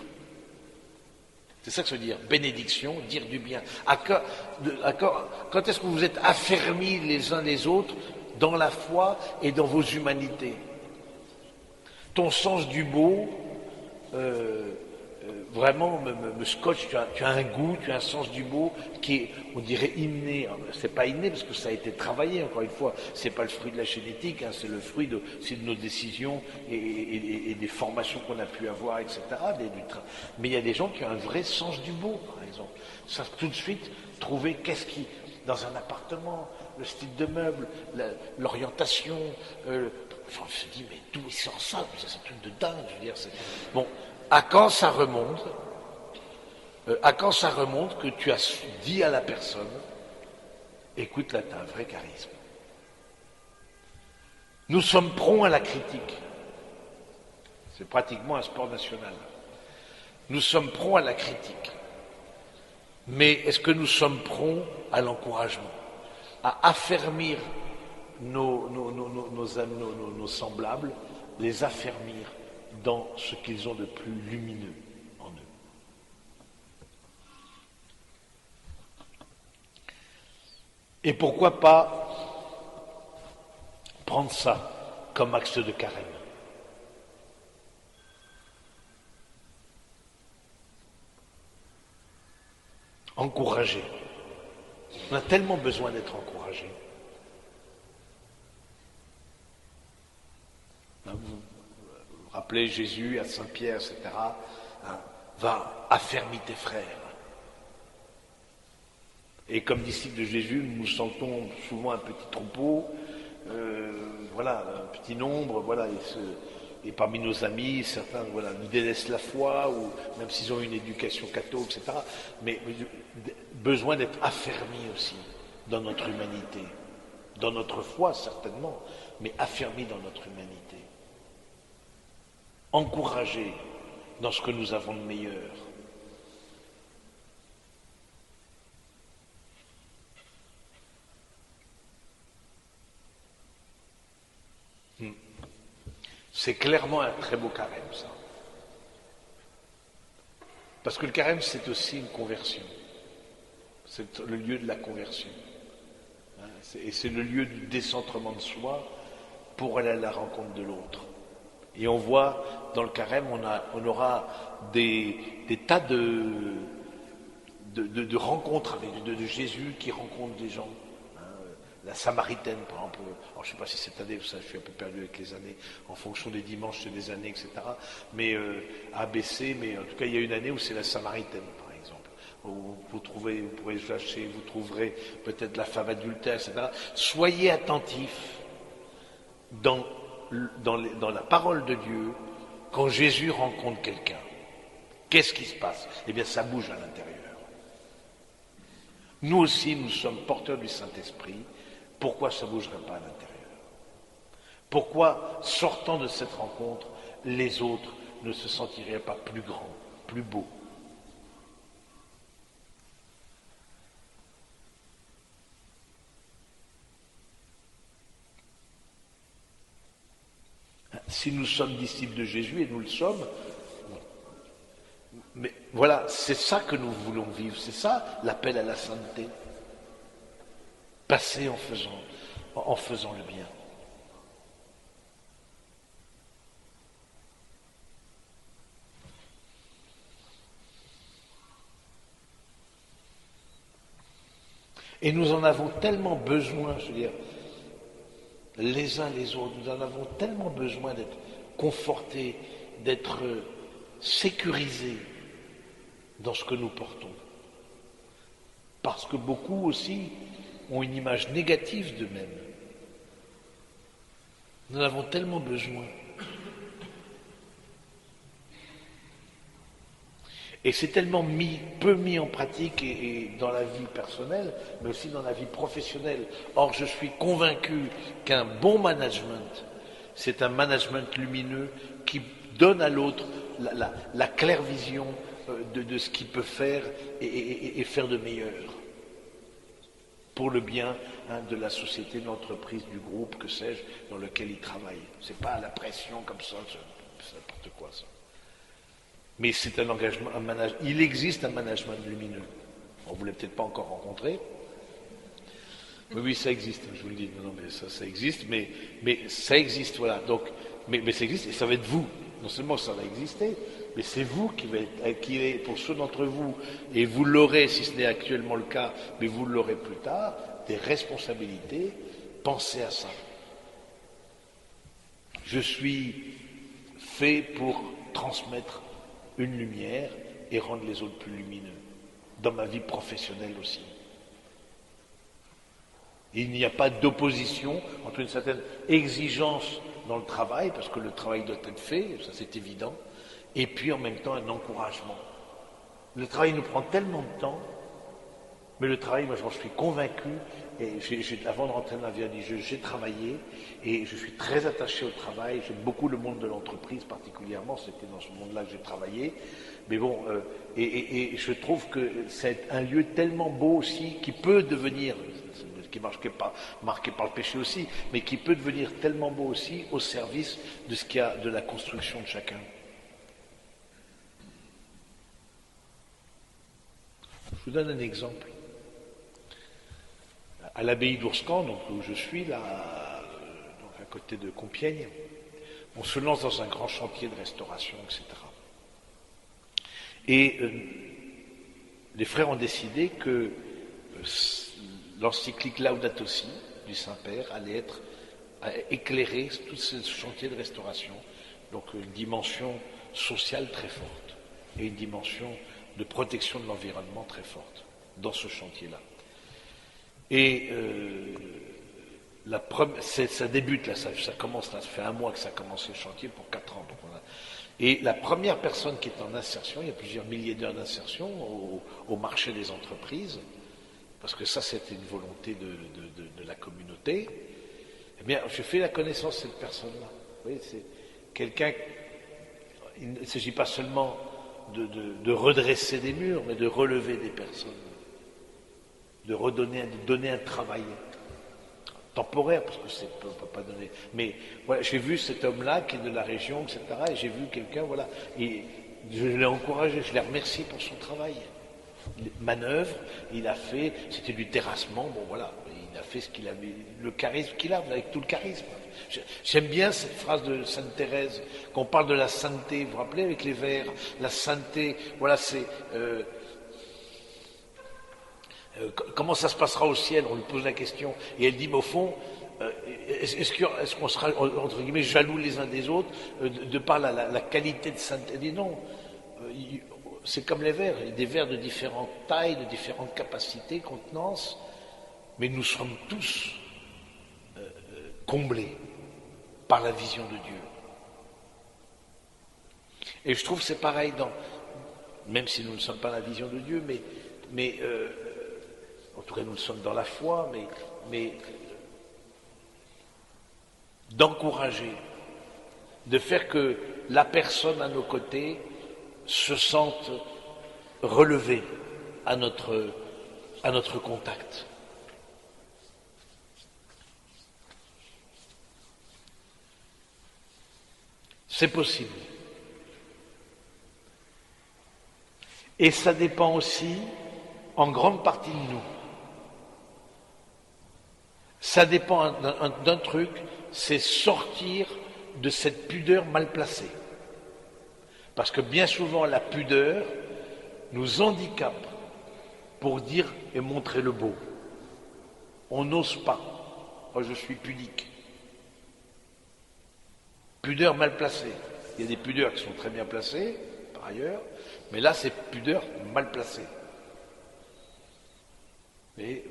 C'est ça que ça veut dire, bénédiction, dire du bien. Quand est-ce que vous vous êtes affermis les uns les autres dans la foi et dans vos humanités? Ton sens du beau, vraiment me scotche. Tu as un goût, tu as un sens du beau qui est, on dirait, inné. C'est pas inné parce que ça a été travaillé. Encore une fois, c'est pas le fruit de la génétique, hein, c'est le fruit de nos décisions et des formations qu'on a pu avoir, etc. Mais il y a des gens qui ont un vrai sens du beau, par exemple. Ça, tout de suite, trouver qu'est-ce qui, dans un appartement, le style de meuble, l'orientation. On se dit, mais d'où il sort ça? C'est un truc de dingue, je veux dire. Bon, à quand ça remonte? À quand ça remonte que tu as dit à la personne, écoute, là, tu as un vrai charisme. Nous sommes prompts à la critique. C'est pratiquement un sport national. Nous sommes prompts à la critique. Mais est-ce que nous sommes prompts à l'encouragement, à affermir nos semblables, les affermir dans ce qu'ils ont de plus lumineux en eux? Et pourquoi pas prendre ça comme axe de carême? Encourager. On a tellement besoin d'être encouragé. Vous vous rappelez Jésus à Saint-Pierre, etc. Va, affermis tes frères. Et comme disciples de Jésus, nous nous sentons souvent un petit troupeau, voilà, un petit nombre, voilà, et parmi nos amis, certains, voilà, nous délaissent la foi, ou même s'ils ont une éducation catholique, etc. Mais besoin d'être affermis aussi dans notre humanité, dans notre foi certainement, mais affermis dans notre humanité. Encouragés dans ce que nous avons de meilleur. C'est clairement un très beau carême, ça. Parce que le carême, c'est aussi une conversion. C'est le lieu de la conversion. Et c'est le lieu du décentrement de soi pour aller à la rencontre de l'autre. Et on voit, dans le carême, on aura des tas de rencontres de Jésus qui rencontre des gens. La Samaritaine, par exemple. Alors, je ne sais pas si cette année, ça, je suis un peu perdu avec les années, en fonction des dimanches, des années, etc. Mais ABC, mais en tout cas, il y a une année où c'est la Samaritaine, par exemple. Où vous pourrez chercher, vous trouverez peut-être la femme adultère, etc. Soyez attentifs dans la parole de Dieu quand Jésus rencontre quelqu'un. Qu'est-ce qui se passe? Eh bien, ça bouge à l'intérieur. Nous aussi, nous sommes porteurs du Saint-Esprit. Pourquoi ça ne bougerait pas à l'intérieur? Pourquoi, sortant de cette rencontre, les autres ne se sentiraient pas plus grands, plus beaux? Si nous sommes disciples de Jésus, et nous le sommes, mais voilà, c'est ça que nous voulons vivre, c'est ça l'appel à la sainteté. Passer en faisant le bien. Et nous en avons tellement besoin, je veux dire, les uns les autres, nous en avons tellement besoin d'être confortés, d'être sécurisés dans ce que nous portons. Parce que beaucoup aussi ont une image négative d'eux-mêmes. Nous en avons tellement besoin. Et c'est tellement peu mis en pratique et dans la vie personnelle, mais aussi dans la vie professionnelle. Or, je suis convaincu qu'un bon management, c'est un management lumineux qui donne à l'autre la claire vision de ce qu'il peut faire et faire de meilleur pour le bien de la société, de l'entreprise, du groupe, que sais-je, dans lequel il travaille. C'est pas la pression comme ça, c'est n'importe quoi ça. Mais c'est un engagement, il existe un management lumineux. On ne vous l'a peut-être pas encore rencontré. Oui, ça existe, je vous le dis. Non, mais ça existe, mais ça existe, voilà. Donc, mais ça existe et ça va être vous. Non seulement ça va exister, mais c'est vous qui est, pour ceux d'entre vous, et vous l'aurez, si ce n'est actuellement le cas, mais vous l'aurez plus tard, des responsabilités. Pensez à ça. Je suis fait pour transmettre une lumière et rendre les autres plus lumineux, dans ma vie professionnelle aussi. Il n'y a pas d'opposition entre une certaine exigence dans le travail, parce que le travail doit être fait, ça c'est évident, et puis en même temps un encouragement. Le travail nous prend tellement de temps, mais le travail, moi j'en suis convaincu, et avant de rentrer dans la vie religieuse, j'ai travaillé, et je suis très attaché au travail, j'aime beaucoup le monde de l'entreprise particulièrement, c'était dans ce monde-là que j'ai travaillé, mais bon, et je trouve que c'est un lieu tellement beau aussi, qui peut devenir, qui est marqué par le péché aussi, mais qui peut devenir tellement beau aussi au service de ce qu'il y a de la construction de chacun. Je vous donne un exemple. À l'abbaye d'Ourscan, donc où je suis, là, donc à côté de Compiègne, on se lance dans un grand chantier de restauration, etc. Et les frères ont décidé que l'encyclique Laudato Si du Saint-Père allait éclairer tout ce chantier de restauration. Donc une dimension sociale très forte et une dimension de protection de l'environnement très forte dans ce chantier-là. Et ça débute là, ça commence là, ça fait 1 mois que ça a commencé le chantier pour 4 ans. Donc et la première personne qui est en insertion, il y a plusieurs milliers d'heures d'insertion au marché des entreprises, parce que ça c'était une volonté de la communauté. Eh bien, je fais la connaissance de cette personne-là. Vous voyez, c'est quelqu'un. Il ne s'agit pas seulement de redresser des murs, mais de relever des personnes, de donner un travail temporaire, parce que on ne peut pas donner. Mais voilà, j'ai vu cet homme-là qui est de la région, etc. Et j'ai vu quelqu'un, voilà, et je l'ai encouragé, je l'ai remercié pour son travail. Manœuvre, il a fait, c'était du terrassement, bon voilà, il a fait ce qu'il avait, le charisme qu'il a, avec tout le charisme. J'aime bien cette phrase de Sainte Thérèse, qu'on parle de la sainteté, vous vous rappelez avec les vers, la sainteté, voilà, c'est... comment ça se passera au ciel? On lui pose la question, et elle dit, mais au fond, est-ce qu'on sera, entre guillemets, jaloux les uns des autres, de par la qualité de sainteté? Elle dit non, c'est comme les vers, il y a des vers de différentes tailles, de différentes capacités, contenances, mais nous sommes tous comblés par la vision de Dieu. Et je trouve que c'est pareil même si nous ne sommes pas la vision de Dieu, mais en tout cas nous le sommes dans la foi, mais d'encourager, de faire que la personne à nos côtés se sente relevée à notre contact. C'est possible. Et ça dépend aussi en grande partie de nous. Ça dépend d'un truc, c'est sortir de cette pudeur mal placée. Parce que bien souvent, la pudeur nous handicape pour dire et montrer le beau. On n'ose pas. Moi, je suis pudique. Pudeur mal placée. Il y a des pudeurs qui sont très bien placées, par ailleurs, mais là, c'est pudeur mal placée. Mais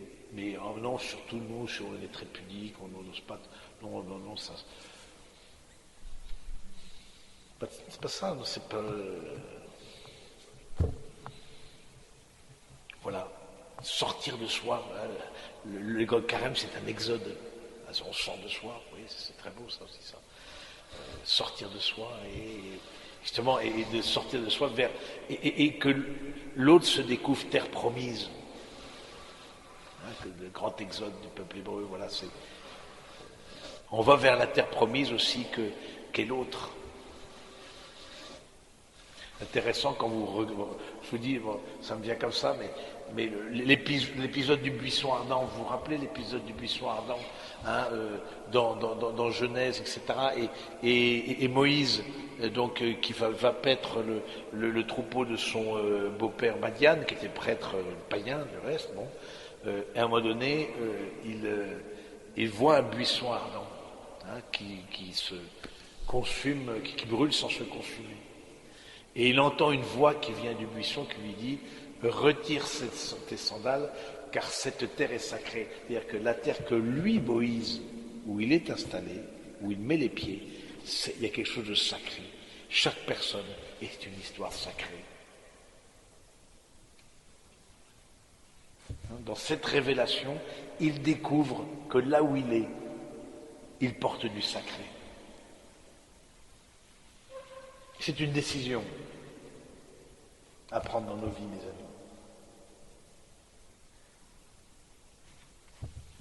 oh non, surtout nous, on est très pudiques, on n'ose pas. Non, ça. C'est pas ça, c'est pas. Voilà. Sortir de soi. Le carême, c'est un exode. On sort de soi, oui, c'est très beau ça aussi, ça. Sortir de soi et justement et de sortir de soi vers et que l'autre se découvre terre promise. Que le grand exode du peuple hébreu, voilà, c'est. On va vers la terre promise aussi qu'est l'autre. Intéressant quand je vous dis, bon, ça me vient comme ça, mais l'épisode du buisson ardent, vous vous rappelez l'épisode du buisson ardent, hein, dans Genèse, etc. Et Moïse, donc qui va paître le troupeau de son beau-père Madian, qui était prêtre païen, du reste. Bon, à un moment donné, il voit un buisson ardent, hein, qui se consume, qui brûle sans se consumer. Et il entend une voix qui vient du buisson qui lui dit « Retire tes sandales, car cette terre est sacrée. » C'est-à-dire que la terre que lui, Moïse, où il est installé, où il met les pieds, il y a quelque chose de sacré. Chaque personne est une histoire sacrée. Dans cette révélation, il découvre que là où il est, il porte du sacré. C'est une décision à prendre dans nos vies, mes amis.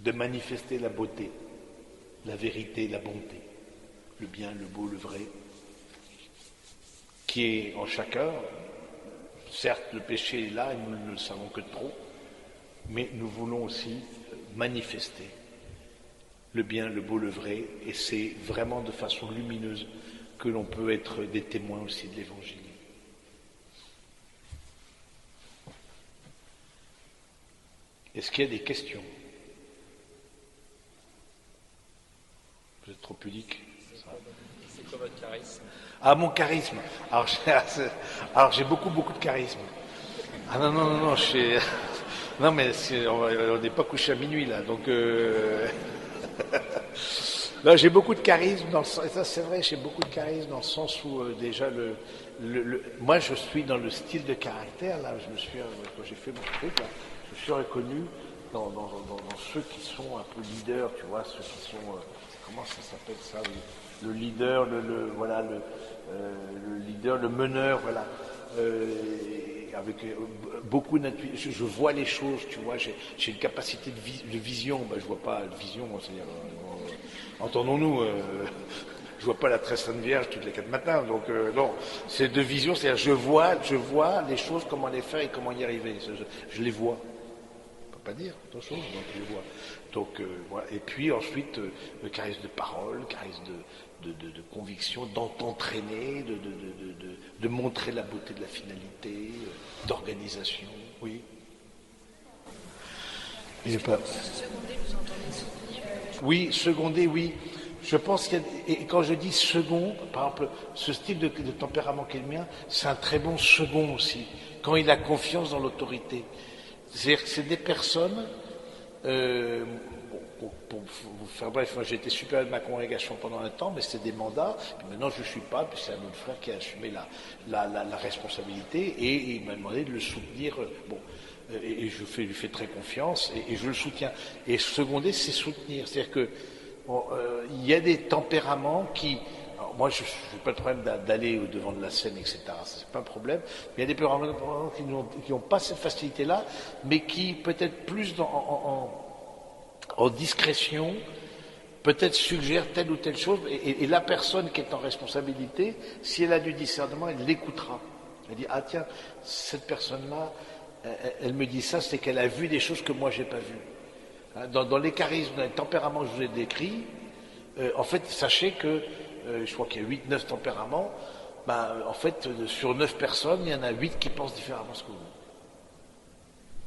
De manifester la beauté, la vérité, la bonté, le bien, le beau, le vrai, qui est en chacun. Certes, le péché est là et nous ne le savons que trop, mais nous voulons aussi manifester le bien, le beau, le vrai, et c'est vraiment de façon lumineuse que l'on peut être des témoins aussi de l'Évangile. Est-ce qu'il y a des questions? Vous êtes trop pudique. C'est quoi votre charisme? Ah, mon charisme. Alors j'ai beaucoup de charisme. Ah non, non, mais on n'est pas couché à minuit là, donc. Là, j'ai beaucoup de charisme et ça c'est vrai, j'ai beaucoup de charisme dans le sens où déjà moi je suis dans le style de caractère là, quand j'ai fait mon truc là, je me suis reconnu dans ceux qui sont un peu leaders, tu vois, ceux qui sont comment ça s'appelle ça, le leader, le leader, le meneur, voilà. Avec beaucoup d'intuition, je vois les choses, tu vois, j'ai une capacité de vision, je vois pas de vision, c'est-à-dire, entendons-nous, je vois pas la très sainte Vierge toutes les 4 matins, donc non, c'est de vision, c'est-à-dire je vois les choses, comment les faire et comment y arriver, je les vois. On peut pas dire autre chose, donc je les vois. Donc voilà. Et puis ensuite, le charisme de parole, charisme de conviction, d'entraîner, de montrer la beauté de la finalité, d'organisation, oui. Il est pas. Secondé, vous entendez soutenir? Oui, secondé, oui. Je pense qu'il y a, et quand je dis second, par exemple, ce style de tempérament qui est le mien, c'est un très bon second aussi, quand il a confiance dans l'autorité. C'est-à-dire que c'est des personnes, pour vous faire bref, moi j'ai été supérieur de ma congrégation pendant un temps, mais c'était des mandats. Puis maintenant je ne suis pas, puis c'est un autre frère qui a assumé la responsabilité et il m'a demandé de le soutenir. Bon, et lui fais très confiance et je le soutiens. Et seconder, c'est soutenir. C'est-à-dire que il y a des tempéraments qui. Alors moi, je n'ai pas de problème d'aller au devant de la scène, etc. C'est pas un problème. Mais il y a des tempéraments qui n'ont pas cette facilité-là, mais qui peut-être plus en discrétion, peut-être suggère telle ou telle chose, et la personne qui est en responsabilité, si elle a du discernement, elle l'écoutera. Elle dit, ah tiens, cette personne-là, elle me dit ça, c'est qu'elle a vu des choses que moi j'ai pas vues. Dans les charismes, dans les tempéraments que je vous ai décrits, en fait, sachez que, je crois qu'il y a 8-9 tempéraments, en fait, sur 9 personnes, il y en a 8 qui pensent différemment ce que vous.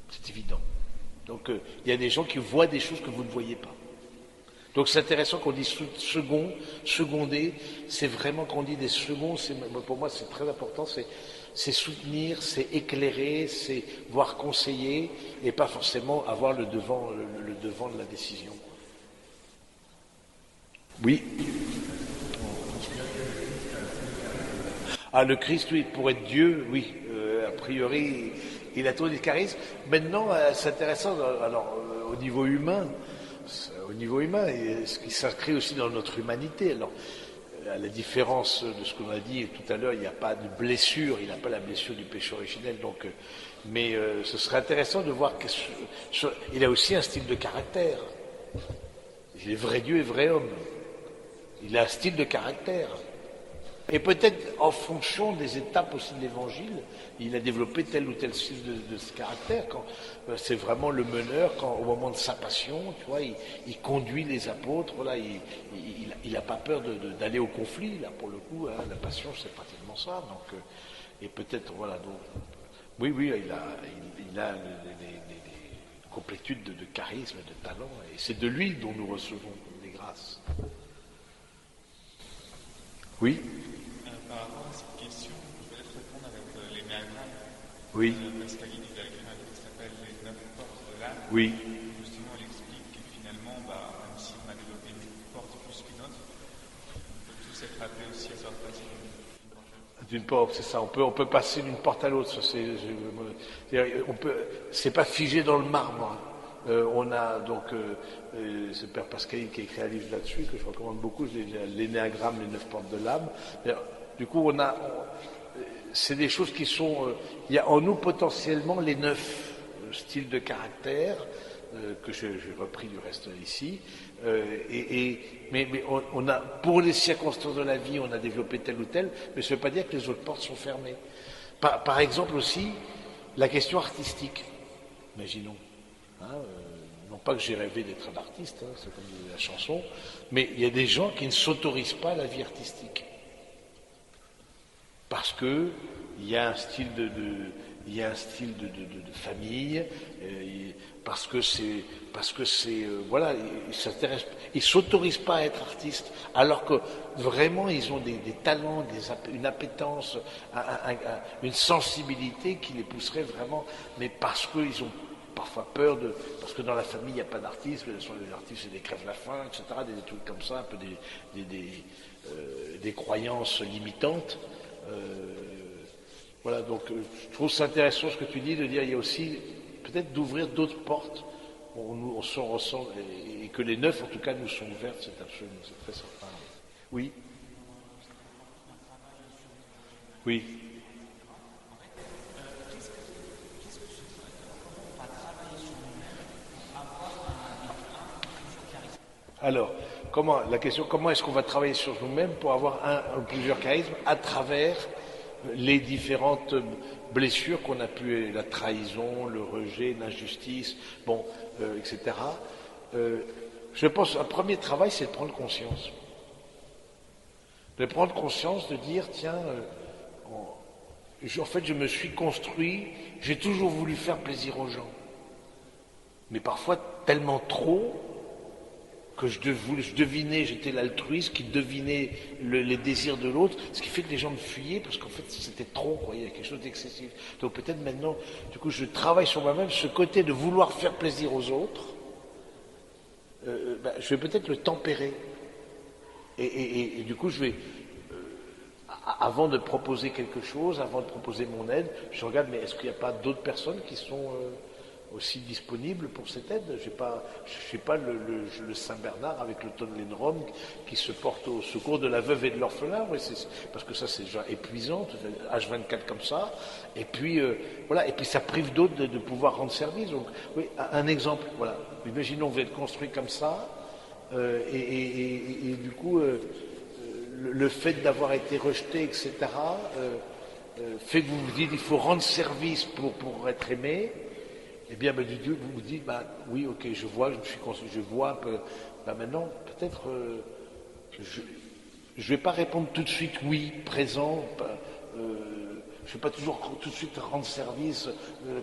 C'est évident. Donc, il y a des gens qui voient des choses que vous ne voyez pas. Donc, c'est intéressant qu'on dise seconder, c'est vraiment qu'on dit des secondes, pour moi, c'est très important, c'est soutenir, c'est éclairer, c'est voir conseiller, et pas forcément avoir le devant de la décision. Oui. Ah, le Christ, oui, pour être Dieu, oui, a priori, il a tous les charismes. Maintenant, c'est intéressant, alors, au niveau humain, ce qui s'inscrit aussi dans notre humanité. Alors, à la différence de ce qu'on a dit tout à l'heure, il n'y a pas de blessure, il n'a pas la blessure du péché originel. Donc, mais ce serait intéressant de voir qu'il a aussi un style de caractère. Il est vrai Dieu et vrai homme. Il a un style de caractère. Et peut-être en fonction des étapes aussi de l'Évangile, il a développé tel ou tel style de ce caractère. Quand c'est vraiment le meneur, au moment de sa passion, tu vois, il conduit les apôtres. Voilà, il n'a pas peur d'aller au conflit. Là, pour le coup, hein, la passion, c'est pratiquement ça. Donc, et peut-être, voilà. Donc, oui, il a des complétudes de charisme, de talent, et c'est de lui dont nous recevons des grâces. Oui. Par rapport à cette question, je voulais te répondre avec l'énéagramme. Oui. Pascaline, il a écrit un livre qui s'appelle Les 9 portes de l'âme. Oui. Justement, il explique que finalement, même si on a développé une porte plus qu'une autre, on peut tous être appelés aussi à savoir passer d'une porte, c'est ça. On peut passer d'une porte à l'autre. C'est pas figé dans le marbre. On a donc, c'est Père Pascaline qui a écrit un livre là-dessus que je recommande beaucoup, l'énéagramme, les 9 portes de l'âme. Du coup, c'est des choses qui sont, il y a en nous potentiellement les 9 styles de caractère que j'ai repris du reste ici. Mais on a, pour les circonstances de la vie, on a développé tel ou tel, mais ça ne veut pas dire que les autres portes sont fermées. Par exemple aussi, la question artistique. Imaginons. Non pas que j'ai rêvé d'être un artiste, c'est comme la chanson, mais il y a des gens qui ne s'autorisent pas la vie artistique. Parce que il y a un style de famille, parce que voilà, ils s'autorisent pas à être artistes, alors que vraiment ils ont des talents, une appétence, une sensibilité qui les pousserait vraiment, mais parce qu'ils ont parfois peur parce que dans la famille il n'y a pas d'artistes, les artistes c'est des crève-la-faim, etc., des trucs comme ça, un peu des croyances limitantes. Voilà, donc je trouve ça intéressant ce que tu dis, de dire il y a aussi peut-être d'ouvrir d'autres portes, on s'en ressent, et que les 9 en tout cas nous sont ouvertes, c'est très certain. Oui. Oui. Alors, la question, comment est-ce qu'on va travailler sur nous-mêmes pour avoir un ou plusieurs charismes à travers les différentes blessures qu'on a pu, la trahison, le rejet, l'injustice, etc. Je pense un premier travail, c'est de prendre conscience. De prendre conscience, de dire, tiens, en fait, je me suis construit, j'ai toujours voulu faire plaisir aux gens. Mais parfois, tellement trop, que je devinais, j'étais l'altruiste qui devinait les désirs de l'autre, ce qui fait que les gens me fuyaient parce qu'en fait c'était trop, quoi, il y a quelque chose d'excessif. Donc peut-être maintenant, du coup, je travaille sur moi-même, ce côté de vouloir faire plaisir aux autres, je vais peut-être le tempérer. Et du coup, je vais, avant de proposer quelque chose, avant de proposer mon aide, je regarde, mais est-ce qu'il n'y a pas d'autres personnes qui sont aussi disponibles pour cette aide? Je ne suis pas le Saint Bernard avec le Tonlen Rome qui se porte au secours de la veuve et de l'orphelin, parce que ça c'est déjà épuisant, H24 comme ça, et puis voilà, et puis ça prive d'autres de pouvoir rendre service. Donc, oui, un exemple, voilà, imaginons que vous êtes construit comme ça, et du coup, le fait d'avoir été rejeté, etc., fait que vous vous dites il faut rendre service pour être aimé. Eh bien, Dieu vous dites, oui, ok, je vois, je vois un peu. Maintenant, peut-être, je ne vais pas répondre tout de suite oui, présent. Je ne vais pas toujours tout de suite rendre service.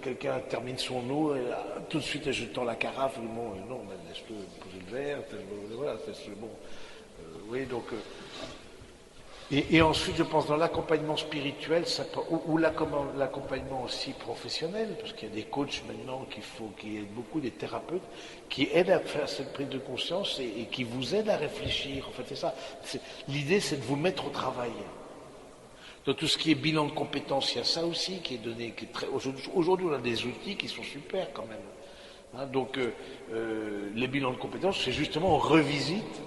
Quelqu'un termine son eau, et là, tout de suite, je tends la carafe. Bon, non, laisse-le poser le verre. Voilà, c'est bon. Oui, donc. Et ensuite, je pense dans l'accompagnement spirituel, ou l'accompagnement aussi professionnel, parce qu'il y a des coachs maintenant qui aident beaucoup, des thérapeutes, qui aident à faire cette prise de conscience et qui vous aident à réfléchir. En fait, c'est ça. L'idée, c'est de vous mettre au travail. Dans tout ce qui est bilan de compétences, il y a ça aussi qui est donné. Aujourd'hui, on a des outils qui sont super quand même. Donc, les bilans de compétences, c'est justement on revisite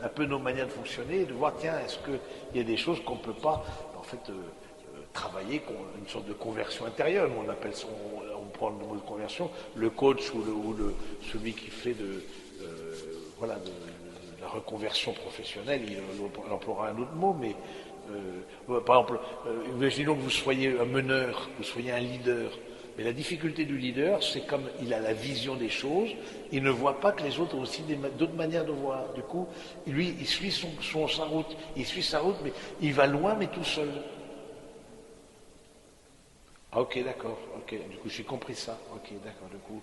un peu nos manières de fonctionner et de voir, tiens, est-ce qu'il y a des choses qu'on ne peut pas, en fait, travailler, une sorte de conversion intérieure. On appelle ça, on prend le mot de conversion, le coach ou celui qui fait de la reconversion professionnelle, il emploiera un autre mot, mais par exemple, imaginons que vous soyez un meneur, que vous soyez un leader. Mais la difficulté du leader, c'est comme il a la vision des choses, il ne voit pas que les autres ont aussi d'autres manières de voir. Du coup, lui, il suit sa route. Il suit sa route, mais il va loin, mais tout seul. Ah, ok, d'accord. Ok, du coup, j'ai compris ça. Ok, d'accord. Du coup,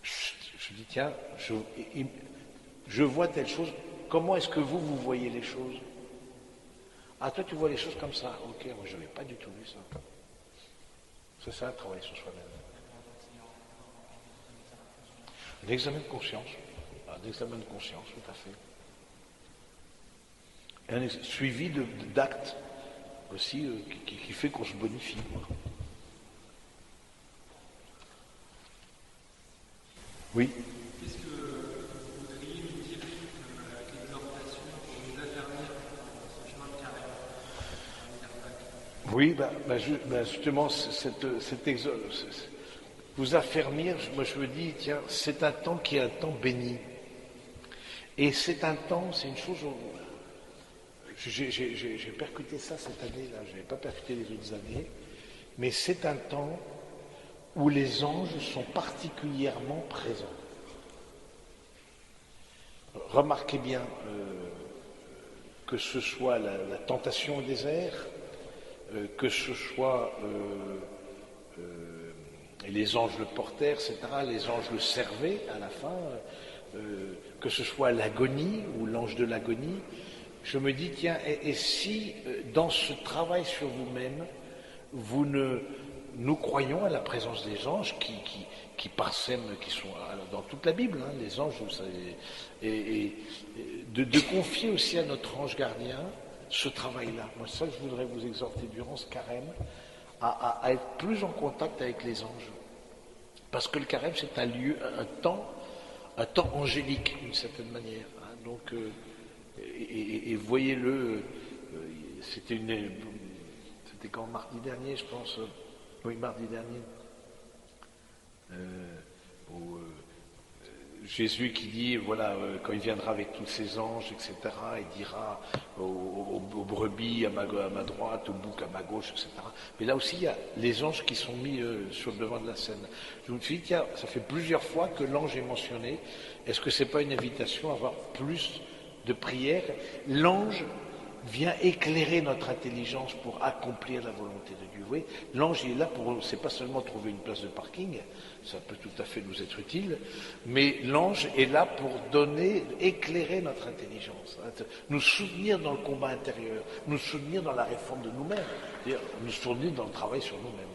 je dis, tiens, je vois telle chose. Comment est-ce que vous voyez les choses? Ah, toi, tu vois les choses comme ça. Ok, moi, je n'avais pas du tout vu ça. C'est ça, travailler sur soi-même. Un examen de conscience. Un examen de conscience, tout à fait. Et un suivi d'actes aussi qui fait qu'on se bonifie. Oui. Qu'est-ce que vous voudriez nous dire avec l'exhortation pour nous affermir dans ce chemin de carême? Oui, justement, vous affermir, moi je me dis, tiens, c'est un temps qui est un temps béni. Et c'est un temps, c'est une chose, j'ai percuté ça cette année-là, je n'avais pas percuté les autres années, mais c'est un temps où les anges sont particulièrement présents. Remarquez bien que ce soit la tentation au désert, que ce soit les anges le portèrent, etc., les anges le servaient à la fin, que ce soit l'agonie ou l'ange de l'agonie, je me dis, tiens, et si dans ce travail sur vous-même, nous croyons à la présence des anges qui parsèment, qui sont dans toute la Bible, les anges, vous savez, et de confier aussi à notre ange gardien ce travail-là. Moi, ça, je voudrais vous exhorter durant ce carême à être plus en contact avec les anges. Parce que le carême, c'est un temps angélique, d'une certaine manière. Donc, et voyez-le, c'était quand, mardi dernier, je pense, oui, mardi dernier, où Jésus qui dit, voilà, quand il viendra avec tous ses anges, etc., il dira aux brebis à ma droite, aux boucs à ma gauche, etc. Mais là aussi, il y a les anges qui sont mis sur le devant de la scène. Je me suis dit, tiens, ça fait plusieurs fois que l'ange est mentionné. Est-ce que c'est pas une invitation à avoir plus de prières? L'ange vient éclairer notre intelligence pour accomplir la volonté de Dieu. Vous voyez, l'ange il est là pour, c'est pas seulement trouver une place de parking, ça peut tout à fait nous être utile, mais l'ange est là pour éclairer notre intelligence, nous soutenir dans le combat intérieur, nous soutenir dans la réforme de nous-mêmes, c'est-à-dire nous soutenir dans le travail sur nous-mêmes.